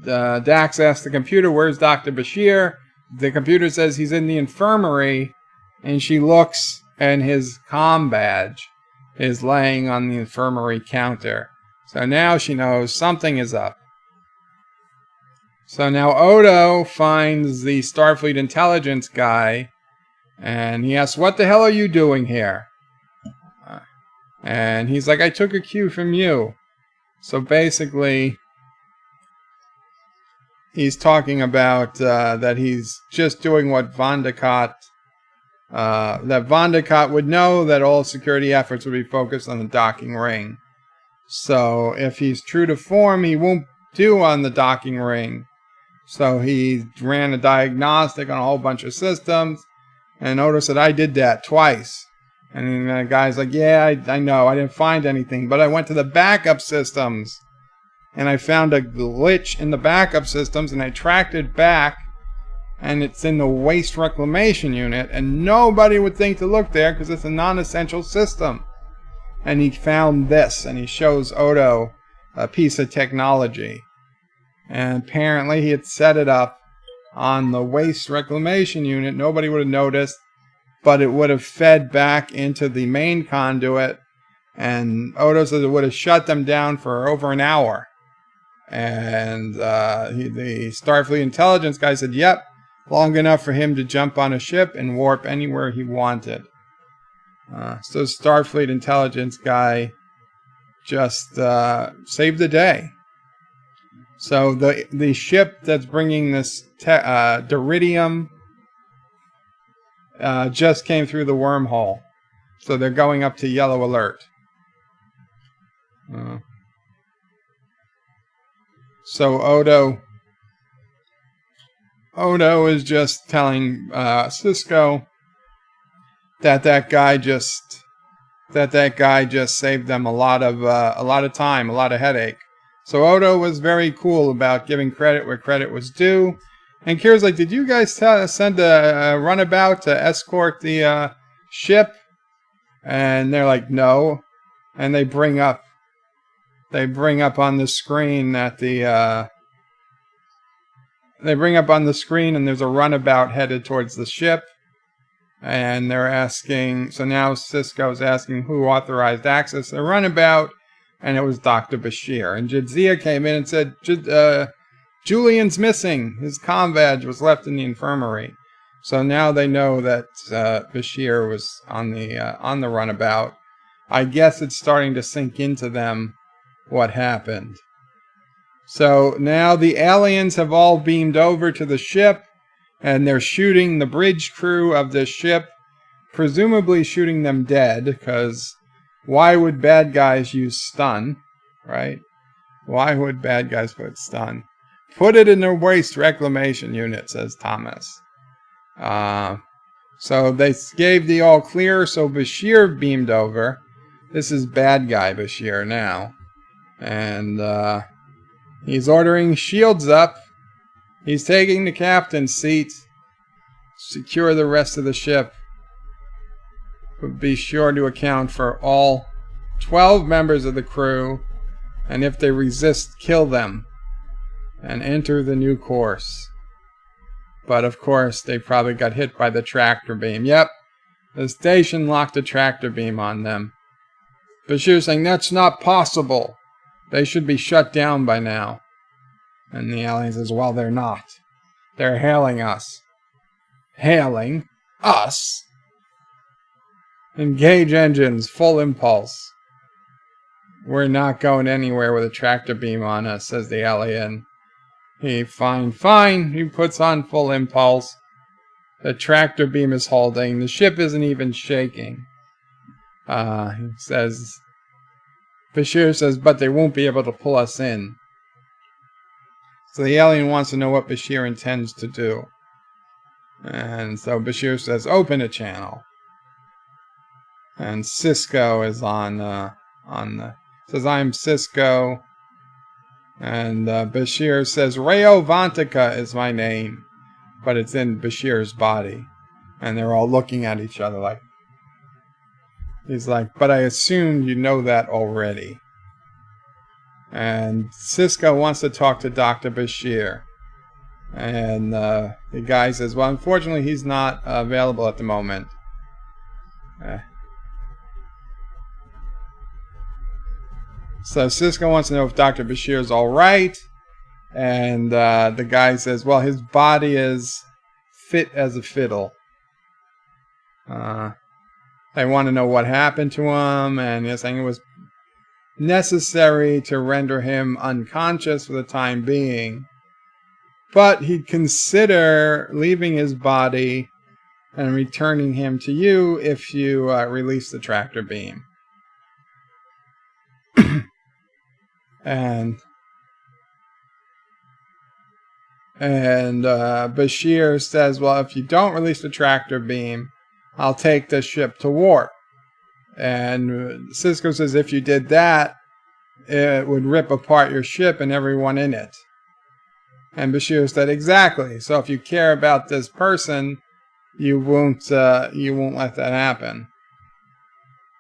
Dax asks the computer, where's Dr. Bashir? The computer says he's in the infirmary, and she looks, and his comm badge is laying on the infirmary counter. So now she knows something is up. So now Odo finds the Starfleet intelligence guy, and he asks, what the hell are you doing here? And he's like, I took a cue from you. So basically, he's talking about that he's just doing what Vandekot, that Vandekot would know that all security efforts would be focused on the docking ring. So if he's true to form, he won't do on the docking ring. So he ran a diagnostic on a whole bunch of systems, and Odo said, I did that twice. And the guy's like, yeah, I know, I didn't find anything, but I went to the backup systems, and I found a glitch in the backup systems, and I tracked it back, and it's in the waste reclamation unit, and nobody would think to look there because it's a non-essential system. And he found this, and he shows Odo a piece of technology. And apparently he had set it up on the waste reclamation unit. Nobody would have noticed, but it would have fed back into the main conduit, and Odo says it would have shut them down for over an hour. And the Starfleet intelligence guy said, yep, long enough for him to jump on a ship and warp anywhere he wanted. So Starfleet intelligence guy just saved the day. So the ship that's bringing this Diridium just came through the wormhole. So they're going up to yellow alert. So Odo is just telling Sisko that guy just saved them a lot of time, a lot of headache. So Odo was very cool about giving credit where credit was due. And Kira's like, did you guys send a runabout to escort the ship? And they're like, no. And they bring up on the screen that and there's a runabout headed towards the ship. And they're asking, so now Sisko's asking who authorized access to the runabout, and it was Dr. Bashir. And Jadzia came in and said, Julian's missing. His comm badge was left in the infirmary. So now they know that Bashir was on the runabout. I guess it's starting to sink into them what happened. So now the aliens have all beamed over to the ship, and they're shooting the bridge crew of the ship, presumably shooting them dead, because why would bad guys use stun, right? Why would bad guys put stun? Put it in their waste reclamation unit, says Thomas. So they gave the all clear, so Bashir beamed over. This is bad guy Bashir now. And he's ordering shields up. He's taking the captain's seat. Secure the rest of the ship. But be sure to account for all 12 members of the crew. And if they resist, kill them. And enter the new course. But of course, they probably got hit by the tractor beam. Yep, the station locked a tractor beam on them. Bashir's saying, that's not possible. They should be shut down by now. And the alien says, well, they're not. They're hailing us. Hailing us? Engage engines, full impulse. We're not going anywhere with a tractor beam on us, says the alien. Fine. He puts on full impulse. The tractor beam is holding. The ship isn't even shaking. He says, Bashir says, but they won't be able to pull us in. So the alien wants to know what Bashir intends to do. And so Bashir says, open a channel. And Sisko is says, I'm Sisko. And Bashir says, Rayo Vantika is my name. But it's in Bashir's body. And they're all looking at each other like, he's like, but I assumed you know that already. And Sisko wants to talk to Dr. Bashir. And the guy says, well, unfortunately, he's not available at the moment. So Sisko wants to know if Dr. Bashir is all right. And the guy says, well, his body is fit as a fiddle. They want to know what happened to him. And he's saying it was necessary to render him unconscious for the time being. but he'd consider leaving his body and returning him to you if you release the tractor beam. And Bashir says, well, if you don't release the tractor beam, I'll take the ship to warp. And Sisko says, if you did that, it would rip apart your ship and everyone in it. And Bashir said, exactly. So if you care about this person, you won't let that happen.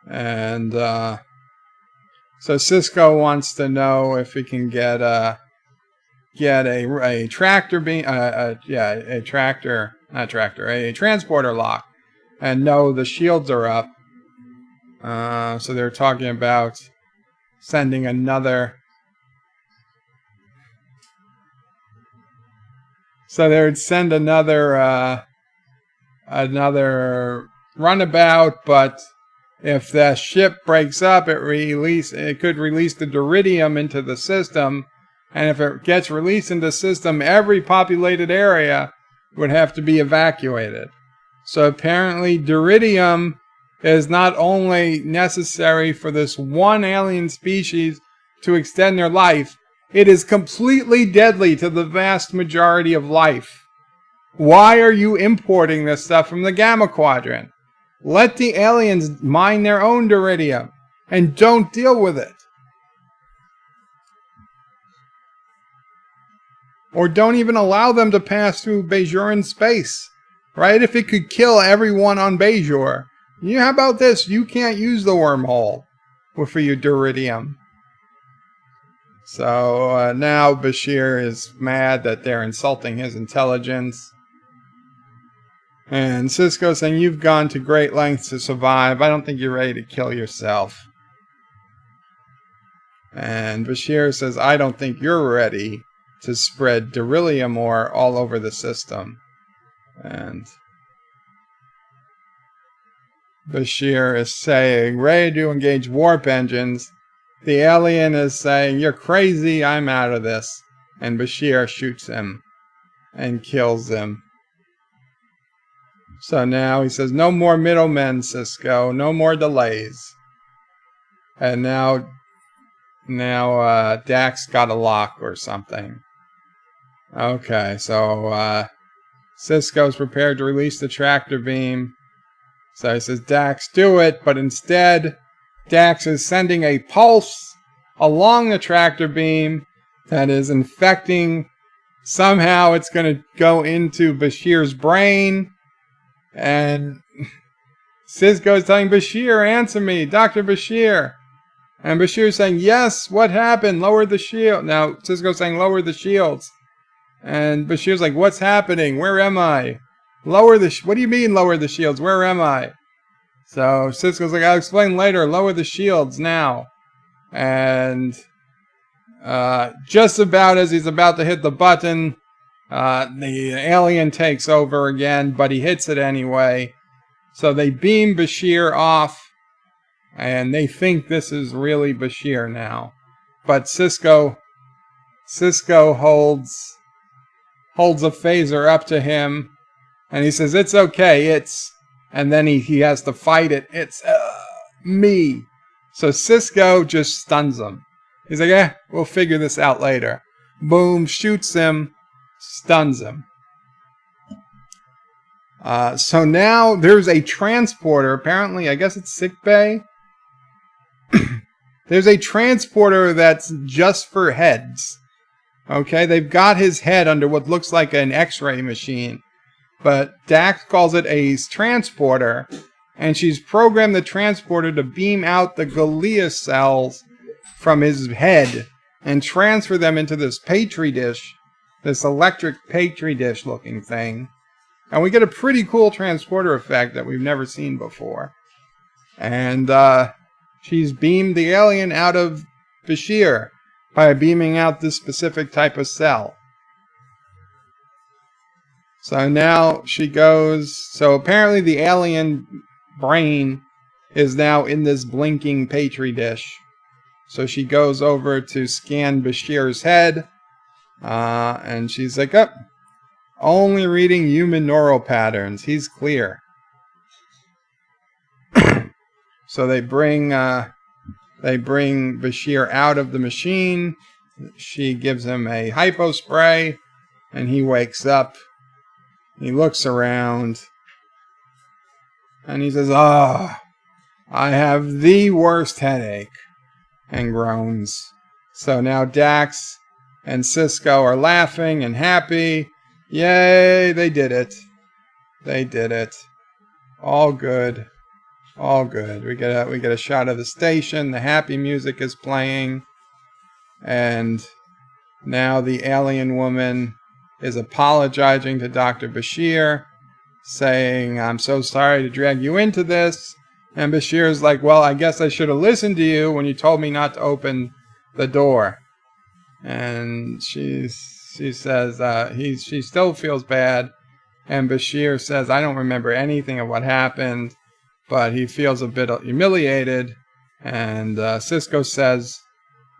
And so Sisko wants to know if he can get a tractor beam, a transporter lock, and know the shields are up. So they're talking about sending another. So they would send another runabout, but if the ship breaks up, it could release the duridium into the system, and if it gets released into the system, every populated area would have to be evacuated. So apparently duridium is not only necessary for this one alien species to extend their life, it is completely deadly to the vast majority of life. Why are you importing this stuff from the Gamma Quadrant? Let the aliens mine their own duridium and don't deal with it. Or don't even allow them to pass through Bajoran space. Right? If it could kill everyone on Bajor, how about this? You can't use the wormhole for your duridium. So now Bashir is mad that they're insulting his intelligence. And Sisko's saying, you've gone to great lengths to survive. I don't think you're ready to kill yourself. And Bashir says, I don't think you're ready to spread beryllium ore all over the system. And Bashir is saying, ready to engage warp engines. The alien is saying, you're crazy, I'm out of this. And Bashir shoots him and kills him. So now he says, no more middlemen, Sisko, no more delays. And now Dax got a lock or something. Okay, so Sisko's prepared to release the tractor beam. So he says, Dax, do it. But instead, Dax is sending a pulse along the tractor beam that is infecting. Somehow it's going to go into Bashir's brain. And Sisko is telling Bashir, answer me, Dr. Bashir. And Bashir's saying, yes, what happened? Lower the shield. Now, Sisko's saying, lower the shields. And Bashir's like, what's happening? Where am I? What do you mean lower the shields? Where am I? So Sisko's like, I'll explain later. Lower the shields now. And just about as he's about to hit the button, the alien takes over again, but he hits it anyway. So they beam Bashir off, and they think this is really Bashir now. But Sisko holds a phaser up to him, and he says, it's okay, and then he has to fight it. It's me. So Sisko just stuns him. He's like, we'll figure this out later. Boom, shoots him, stuns him. So now there's a transporter. Apparently, I guess it's sick bay. There's a transporter that's just for heads. Okay, they've got his head under what looks like an X-ray machine. But Dax calls it a transporter, and she's programmed the transporter to beam out the glia cells from his head and transfer them into this petri dish, this electric petri dish looking thing. And we get a pretty cool transporter effect that we've never seen before. And she's beamed the alien out of Bashir by beaming out this specific type of cell. So now she goes, so apparently the alien brain is now in this blinking petri dish. So she goes over to scan Bashir's head, And she's like, oh, only reading human neural patterns. He's clear. So they bring Bashir out of the machine. She gives him a hypo spray, and he wakes up. He looks around, and he says, "Ah, I have the worst headache," and groans. So now Dax and Cisco are laughing and happy. Yay, they did it. They did it. All good. All good. We get a shot of the station. The happy music is playing. And now the alien woman is apologizing to Dr. Bashir, saying, "I'm so sorry to drag you into this." And Bashir's like, "Well, I guess I should have listened to you when you told me not to open the door." And she says she still feels bad. And Bashir says, "I don't remember anything of what happened," but he feels a bit humiliated. And Cisco says,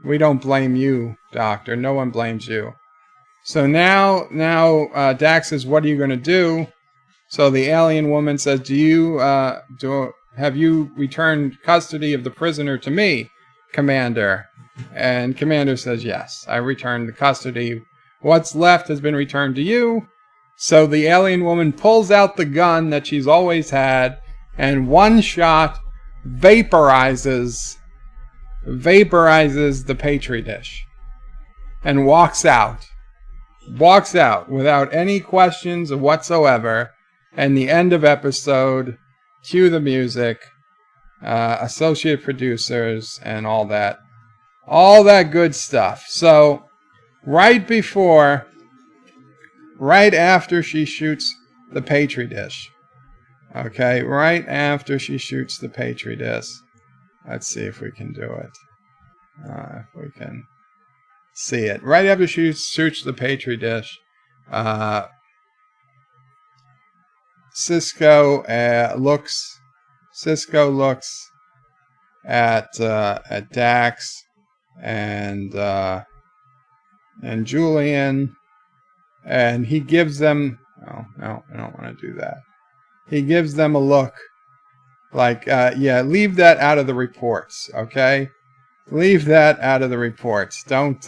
"We don't blame you, Doctor. No one blames you." So now Dax says, "What are you going to do?" So the alien woman says, "Have you returned custody of the prisoner to me, Commander?" And Commander says, "Yes, I returned the custody. What's left has been returned to you." So the alien woman pulls out the gun that she's always had, and one shot vaporizes the Petri dish, and walks out without any questions whatsoever. And the end of episode, cue the music, associate producers, and all that good stuff. So right after she shoots the Petri dish, okay, right after she shoots the Petri dish, let's see if we can do it. If we can see it. Right after she shoots the Petri dish, Cisco looks at Dax and Julian, and he gives them. Oh no, I don't want to do that. He gives them a look like, yeah, leave that out of the reports, okay? Leave that out of the reports. Don't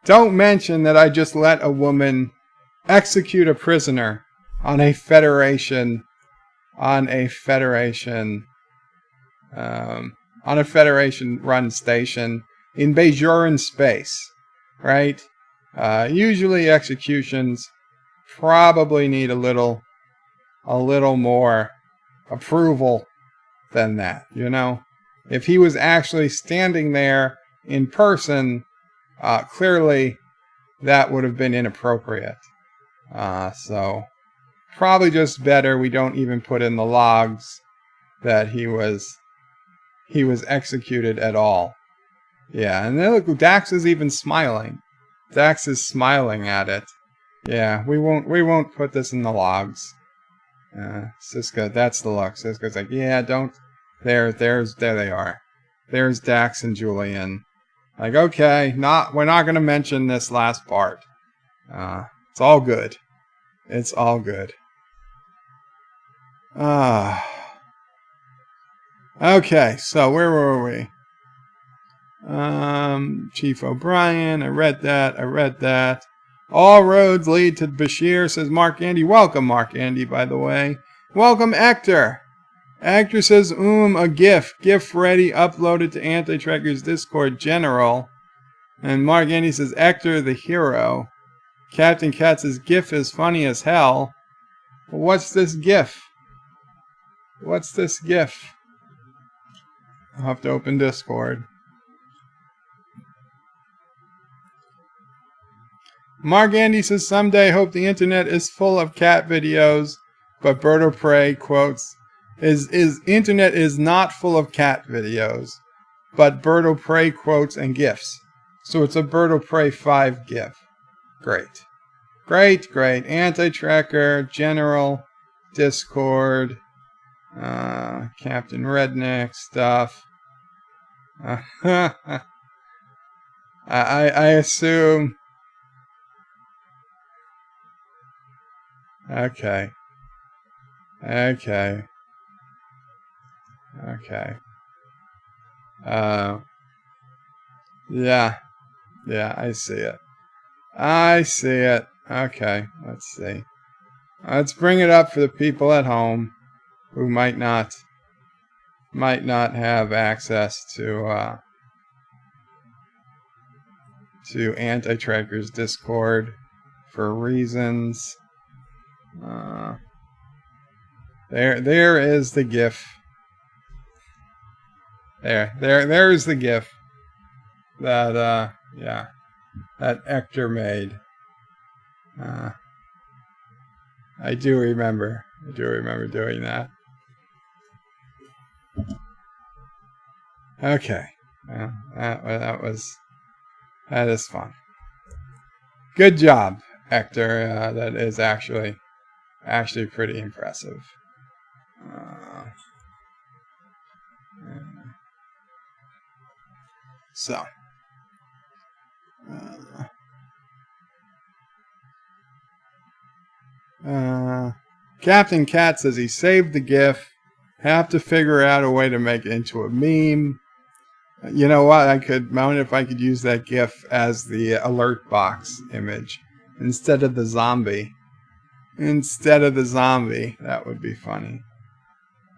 mention that I just let a woman execute a prisoner on a Federation run station in Bajoran space, right? Usually executions probably need a little more approval than that, you know? If he was actually standing there in person, clearly that would have been inappropriate. So probably just better we don't even put in the logs that he was executed at all. Yeah, and then look, Dax is even smiling. Dax is smiling at it. Yeah, we won't put this in the logs. Cisco, that's the look. Cisco's like, yeah, don't. There they are. There's Dax and Julian. Like, okay, we're not gonna mention this last part. It's all good. It's all good. Okay, so where were we? Chief O'Brien, I read that. All roads lead to Bashir, says Mark Andy. Welcome, Mark Andy, by the way. Welcome, Ector. Ector says, a GIF. GIF ready, uploaded to Anti-Tracker's Discord General. And Mark Andy says, Ector the hero. Captain Cat says, GIF is funny as hell. What's this GIF? What's this GIF? I'll have to open Discord. Mark Andy says, someday hope the internet is full of cat videos, but Bird of Prey quotes, internet is not full of cat videos, but Bird of Prey quotes and GIFs. So it's a Bird of Prey 5 GIF. Great. Anti-Tracker, General, Discord, Captain Redneck stuff. I assume Okay. Okay. Okay. Yeah. Yeah, I see it. I see it. Okay, let's see. Let's bring it up for the people at home who might not have access to Anti-Tracker's Discord for reasons. There is the GIF. There's the GIF that that Hector made. I do remember doing that. Okay, well, that is fun. Good job, Hector. That is actually pretty impressive. So. Captain Cat says he saved the GIF. Have to figure out a way to make it into a meme. You know what? I wonder if I could use that GIF as the alert box image instead of the zombie. That would be funny.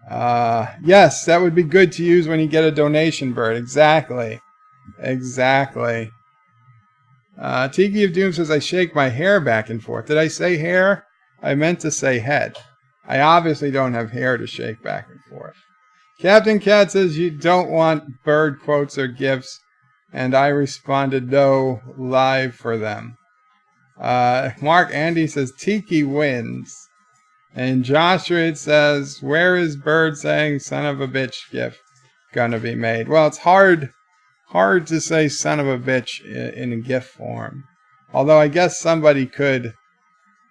Yes, that would be good to use when you get a donation bird. Exactly. Tiki of Doom says I shake my hair back and forth. Did I say hair? I meant to say head. I obviously don't have hair to shake back and forth. Captain Cat says you don't want bird quotes or gifs, and I responded no, live for them. Mark Andy says Tiki wins. And Josh Reed says, where is bird saying son of a bitch gif gonna be made? Well, it's hard to say son of a bitch in a GIF form. Although I guess somebody could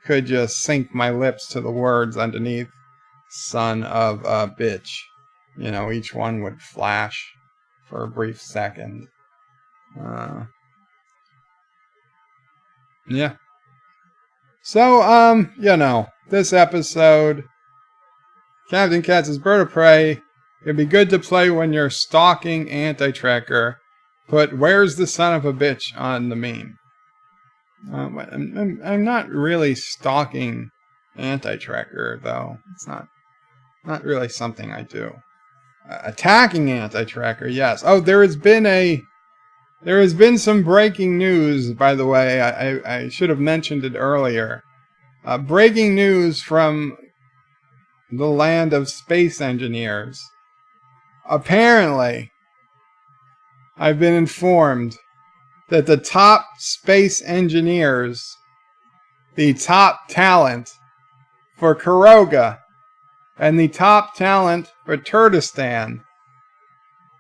just sync my lips to the words underneath son of a bitch. You know, each one would flash for a brief second. Yeah. So, this episode, Captain Cat says, Bird of Prey, it'd be good to play when you're stalking Anti-Tracker. Put where's the son of a bitch on the meme. I'm not really stalking Anti-Tracker, though. It's not really something I do. Attacking Anti-Tracker, yes. Oh, there has been some breaking news, by the way. I should have mentioned it earlier. Breaking news from the land of space engineers. Apparently, I've been informed that the top space engineers, the top talent for Kuroga, and the top talent for Turkestan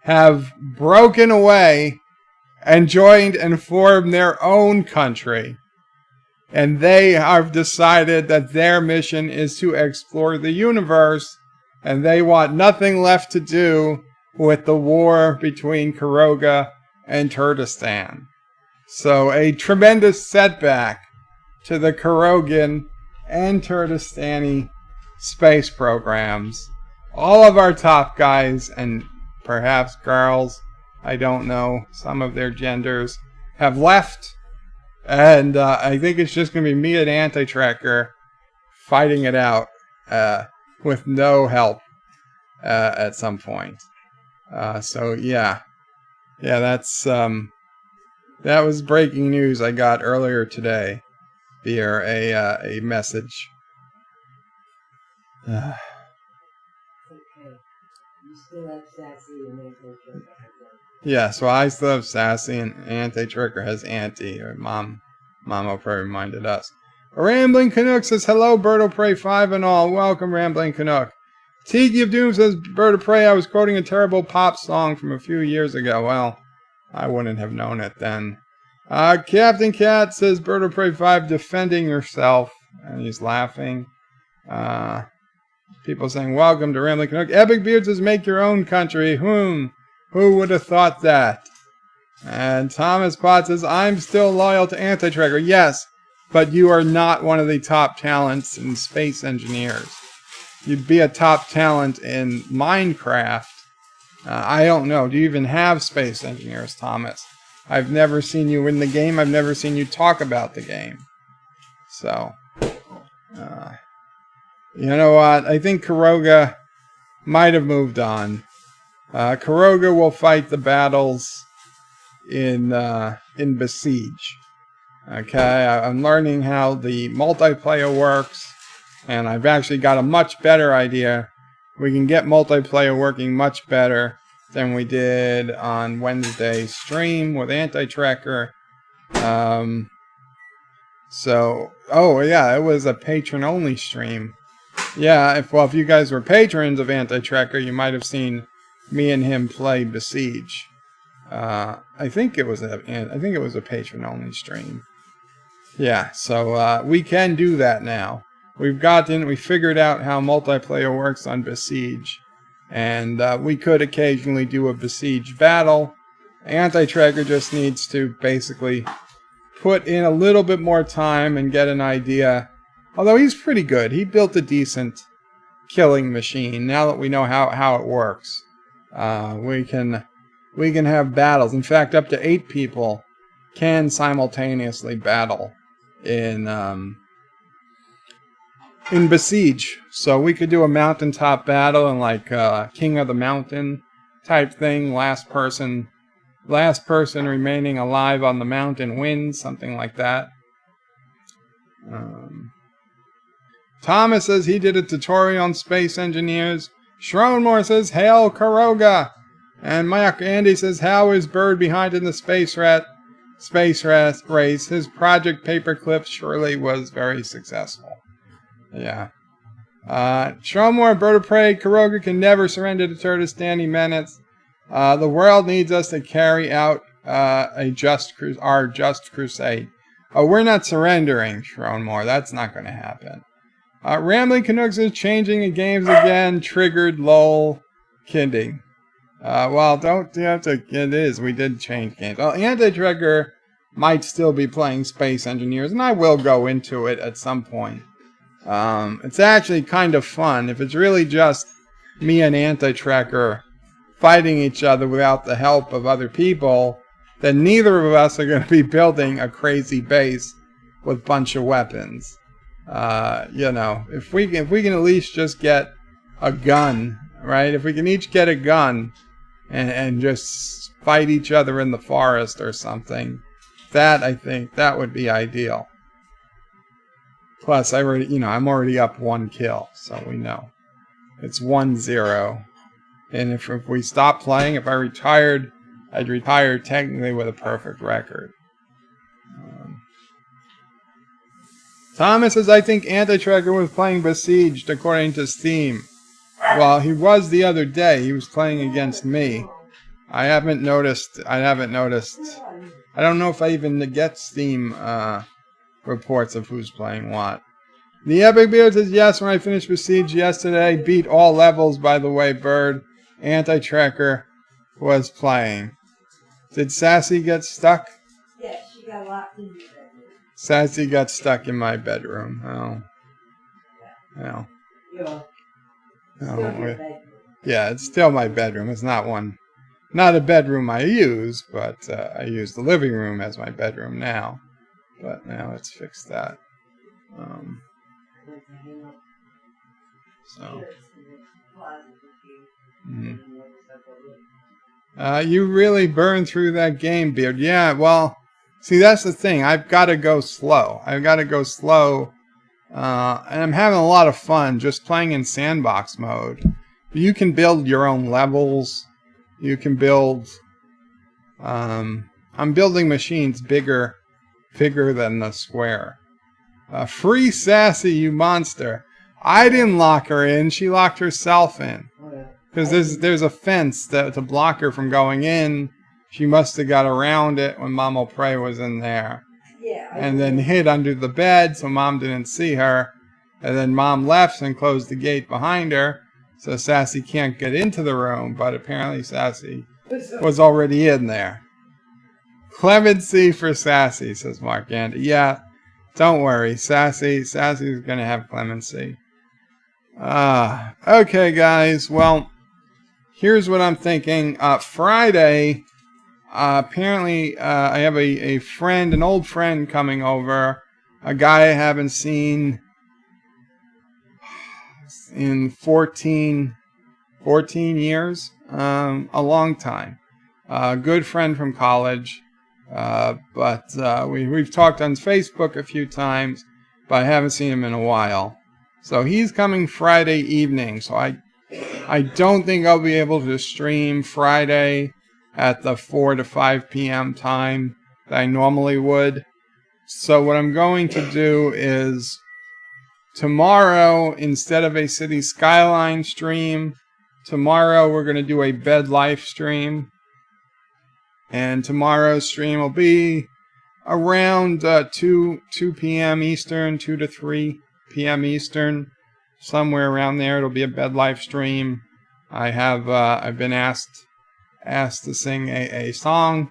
have broken away and joined and formed their own country. And they have decided that their mission is to explore the universe, and they want nothing left to do with the war between Kuroga and Turkestan. So a tremendous setback to the Kurogan and Turkestani space programs. All of our top guys, and perhaps girls, I don't know, some of their genders, have left. And I think it's just going to be me and Anti-Tracker fighting it out with no help at some point. So yeah, that's that was breaking news I got earlier today via a message. Okay. You still have Sassy and Anti-Tracker. Yeah, so I still have Sassy and Anti-Tracker has Auntie, or Mom. Mama probably reminded us. Rambling Canuck says, hello, Bird of Prey 5 and all. Welcome, Rambling Canuck. Tiki of Doom says, Bird of Prey, I was quoting a terrible pop song from a few years ago. Well, I wouldn't have known it then. Captain Cat says, Bird of Prey 5, defending yourself. And he's laughing. People saying, welcome to Rambling Canuck. Epic Beard says, make your own country. Who would have thought that? And Thomas Potts says, I'm still loyal to Anti-Tracker. Yes, but you are not one of the top talents in space engineers. You'd be a top talent in Minecraft. I don't know. Do you even have space engineers, Thomas? I've never seen you in the game. I've never seen you talk about the game. So, you know what? I think Kuroga might have moved on. Kuroga will fight the battles in Besiege. Okay, I'm learning how the multiplayer works, and I've actually got a much better idea. We can get multiplayer working much better than we did on Wednesday's stream with Anti-Tracker. Oh yeah, it was a patron-only stream. Yeah, if you guys were patrons of Anti-Tracker, you might have seen me and him play Besiege. I think it was a patron-only stream. Yeah, so we can do that now. We figured out how multiplayer works on Besiege, and we could occasionally do a Besiege battle. Anti-Tracker just needs to basically put in a little bit more time and get an idea. Although he's pretty good. He built a decent killing machine. Now that we know how it works, we can have battles. In fact, up to 8 people can simultaneously battle in Besiege. So we could do a mountaintop battle and like King of the Mountain type thing. Last person remaining alive on the mountain wins, something like that. Thomas says he did a tutorial on space engineers. Schronmore says, "Hail Kuroga!" And Andy says, "How is Bird behind in the space race? His project Paperclip surely was very successful." Yeah. Schronmore, Bird of Prey, Kuroga can never surrender to Turtistani menace. The world needs us to carry out our just crusade. Oh, we're not surrendering, Schronmore. That's not going to happen. Rambling Canucks is changing the games again. Triggered, lol, kidding. Well, don't you have to? It is. We did change games. Well, Anti-Tracker might still be playing Space Engineers, and I will go into it at some point. It's actually kind of fun. If it's really just me and Anti-Tracker fighting each other without the help of other people, then neither of us are going to be building a crazy base with a bunch of weapons. If we can at least just get a gun, right? If we can each get a gun and just fight each other in the forest or something, I think that would be ideal. Plus, I'm already up 1 kill, so we know it's 1-0. And if we stop playing, if I retired, I'd retire technically with a perfect record. Thomas says, I think Anti-Tracker was playing Besieged according to Steam. Well, he was the other day. He was playing against me. I haven't noticed. I don't know if I even get Steam reports of who's playing what. The Epic Beard says, yes, when I finished Besiege yesterday, beat all levels, by the way, Bird. Anti-Tracker was playing. Did Sassy get stuck? Yeah, she got locked in your bedroom. Sassy got stuck in my bedroom. Oh. Yeah. Yeah, it's still my bedroom. It's not a bedroom I use, but I use the living room as my bedroom now. But now let's fix that. You really burned through that game, Beard. Yeah, well, see, that's the thing. I've got to go slow. And I'm having a lot of fun just playing in sandbox mode. You can build your own levels. You can build... I'm building machines bigger than the square. Free Sassy, you monster. I didn't lock her in. She locked herself in. Because there's a fence to block her from going in. She must have got around it when Mama Prey was in there. Yeah. And then hid under the bed so Mom didn't see her. And then Mom left and closed the gate behind her. So Sassy can't get into the room. But apparently Sassy was already in there. Clemency for Sassy, says Mark Andy. Yeah. Don't worry, Sassy's gonna have clemency. Okay, guys. Well, here's what I'm thinking. Friday, apparently, I have a friend, an old friend coming over. A guy I haven't seen in 14 years. A long time. A good friend from college. But we've talked on Facebook a few times, but I haven't seen him in a while. So he's coming Friday evening. So I don't think I'll be able to stream Friday at the 4 to 5 p.m. time that I normally would. So what I'm going to do is tomorrow, instead of a City Skyline stream, tomorrow we're going to do a bed life stream. And tomorrow's stream will be around 2 p.m. Eastern, 2 to 3 p.m. Eastern, somewhere around there. It'll be a bed life stream. I've been asked to sing a song,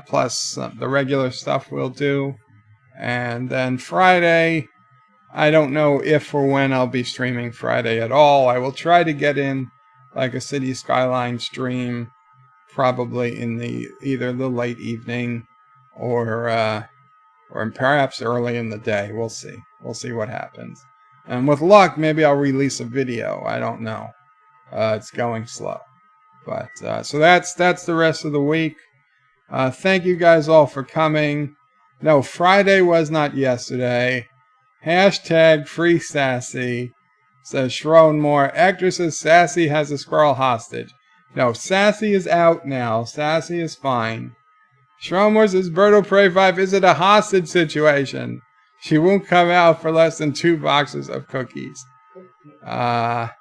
plus the regular stuff we'll do. And then Friday, I don't know if or when I'll be streaming Friday at all. I will try to get in like a City Skyline stream, probably in either the late evening or perhaps early in the day. We'll see. We'll see what happens. And with luck, maybe I'll release a video. I don't know. It's going slow. But so that's the rest of the week. Thank you guys all for coming. No, Friday was not yesterday. Hashtag free Sassy, says Sharon Moore. Actress says Sassy has a squirrel hostage. No, Sassy is out now. Sassy is fine. Sharon Moore says Birdo Prey 5, is it a hostage situation? She won't come out for less than 2 boxes of cookies. The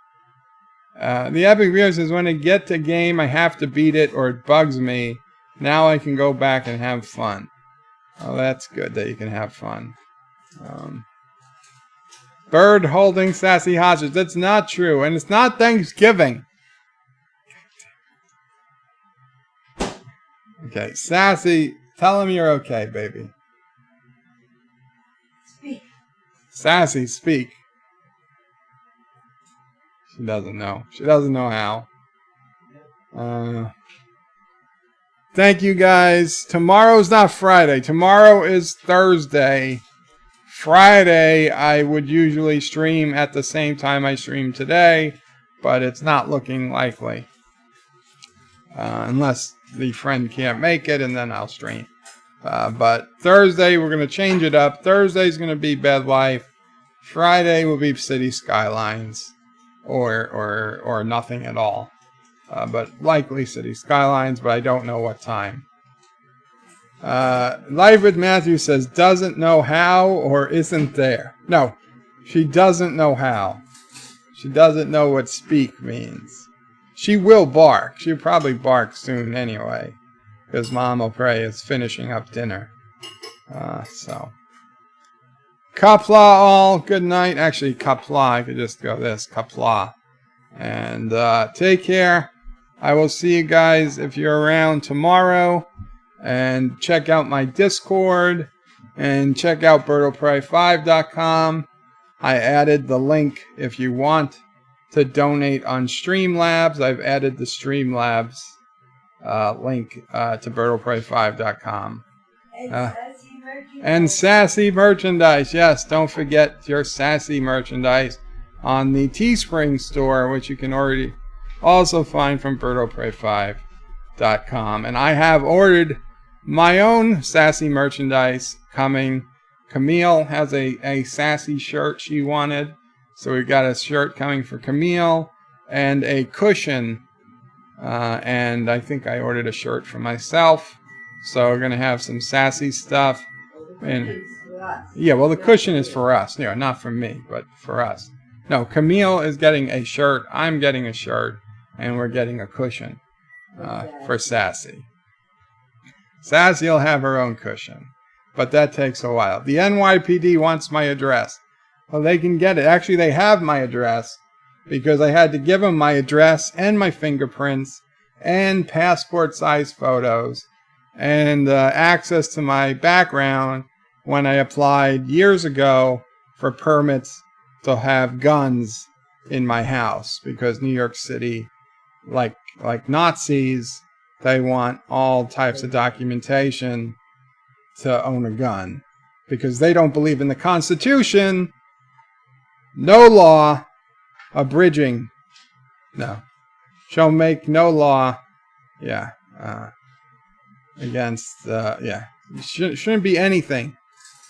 Epic Viewer says, when I get to game, I have to beat it or it bugs me. Now I can go back and have fun. Oh, that's good that you can have fun. Bird holding Sassy hostage. That's not true. And it's not Thanksgiving. Okay, Sassy, tell him you're okay, baby. Speak. Sassy, speak. She doesn't know. She doesn't know how. Thank you, guys. Tomorrow's not Friday. Tomorrow is Thursday. Friday, I would usually stream at the same time I stream today, but it's not looking likely. Unless the friend can't make it, and then I'll stream. But Thursday, we're going to change it up. Thursday's going to be Bed Life. Friday will be City Skylines, or nothing at all. But likely City Skylines, but I don't know what time. Live with Matthew says, doesn't know how or isn't there. No, she doesn't know how. She doesn't know what speak means. She will bark. She'll probably bark soon anyway, because Mama Prey is finishing up dinner. So. Qapla all, good night. Actually, Qapla, I could just go this, Qapla. And take care. I will see you guys if you're around tomorrow. And check out my Discord. And check out BirdoPrey5.com. I added the link if you want to donate on Streamlabs. I've added the Streamlabs link to BirdoPrey5.com. And Sassy merchandise. Yes, don't forget your Sassy merchandise on the Teespring store, which you can already also find from BirdoPrey5.com. And I have ordered my own Sassy merchandise coming. Camille has a Sassy shirt she wanted. So we've got a shirt coming for Camille and a cushion. And I think I ordered a shirt for myself. So we're going to have some Sassy stuff. And yeah, well, the cushion is for us. You know, not for me, but for us. No, Camille is getting a shirt. I'm getting a shirt. And we're getting a cushion for Sassy. Sassy will have her own cushion. But that takes a while. The NYPD wants my address. Well, they can get it. Actually, they have my address because I had to give them my address and my fingerprints and passport size photos and access to my background when I applied years ago for permits to have guns in my house, because New York City, like Nazis, they want all types of documentation to own a gun, because they don't believe in the Constitution. No law abridging, no, shall make no law, against, shouldn't be anything.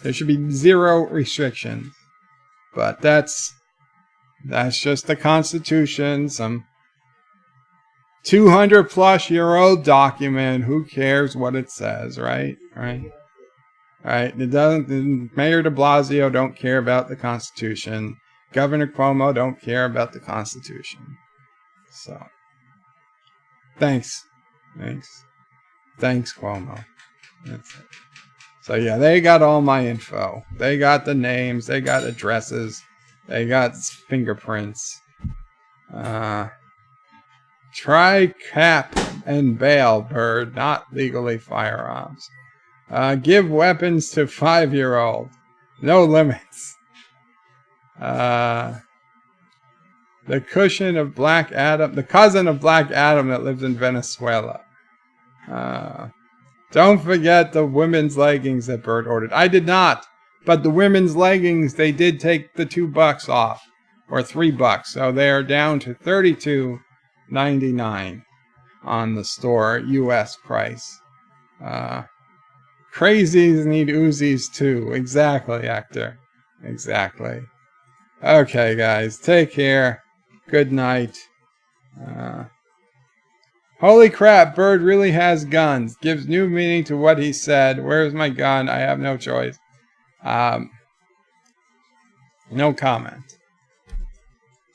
There should be zero restrictions. But that's just the Constitution, some 200 plus year old document. Who cares what it says, right? It doesn't. Mayor de Blasio don't care about the Constitution. Governor Cuomo don't care about the Constitution. So, thanks, Cuomo. That's it. So yeah, they got all my info. They got the names, they got addresses, they got fingerprints. Try cap and bail, bird, not legally firearms. Give weapons to 5-year-old. No limits. The cousin of Black Adam that lives in Venezuela. Don't forget the women's leggings that Bert ordered. I did not, but the women's leggings, they did take the $2 off, or $3, so they are down to $32.99 on the store U.S. price. Crazies need Uzis too. Exactly, Hector. Exactly. Okay, guys, take care. Good night. Holy crap, Bird really has guns. Gives new meaning to what he said. Where's my gun? I have no choice. No comment.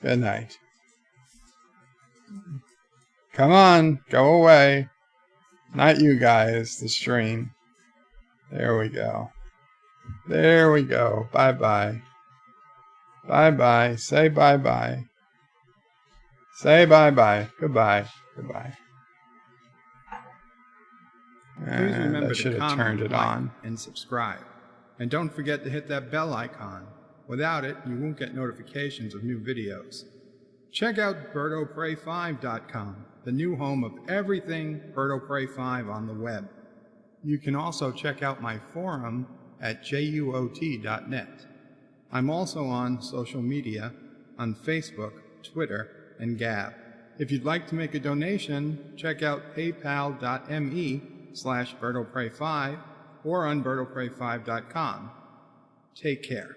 Good night. Come on, go away. Not you guys, the stream. There we go. There we go. Bye-bye. Bye-bye. Say bye-bye. Say bye-bye. Goodbye. Goodbye. Please remember should to have turned comment, it on. like, and subscribe. And don't forget to hit that bell icon. Without it, you won't get notifications of new videos. Check out BirdoPray5.com, the new home of everything BirdoPray5 on the web. You can also check out my forum at juot.net. I'm also on social media, on Facebook, Twitter, and Gab. If you'd like to make a donation, check out paypal.me/BirdoPray5 or on BirdoPray5.com. Take care.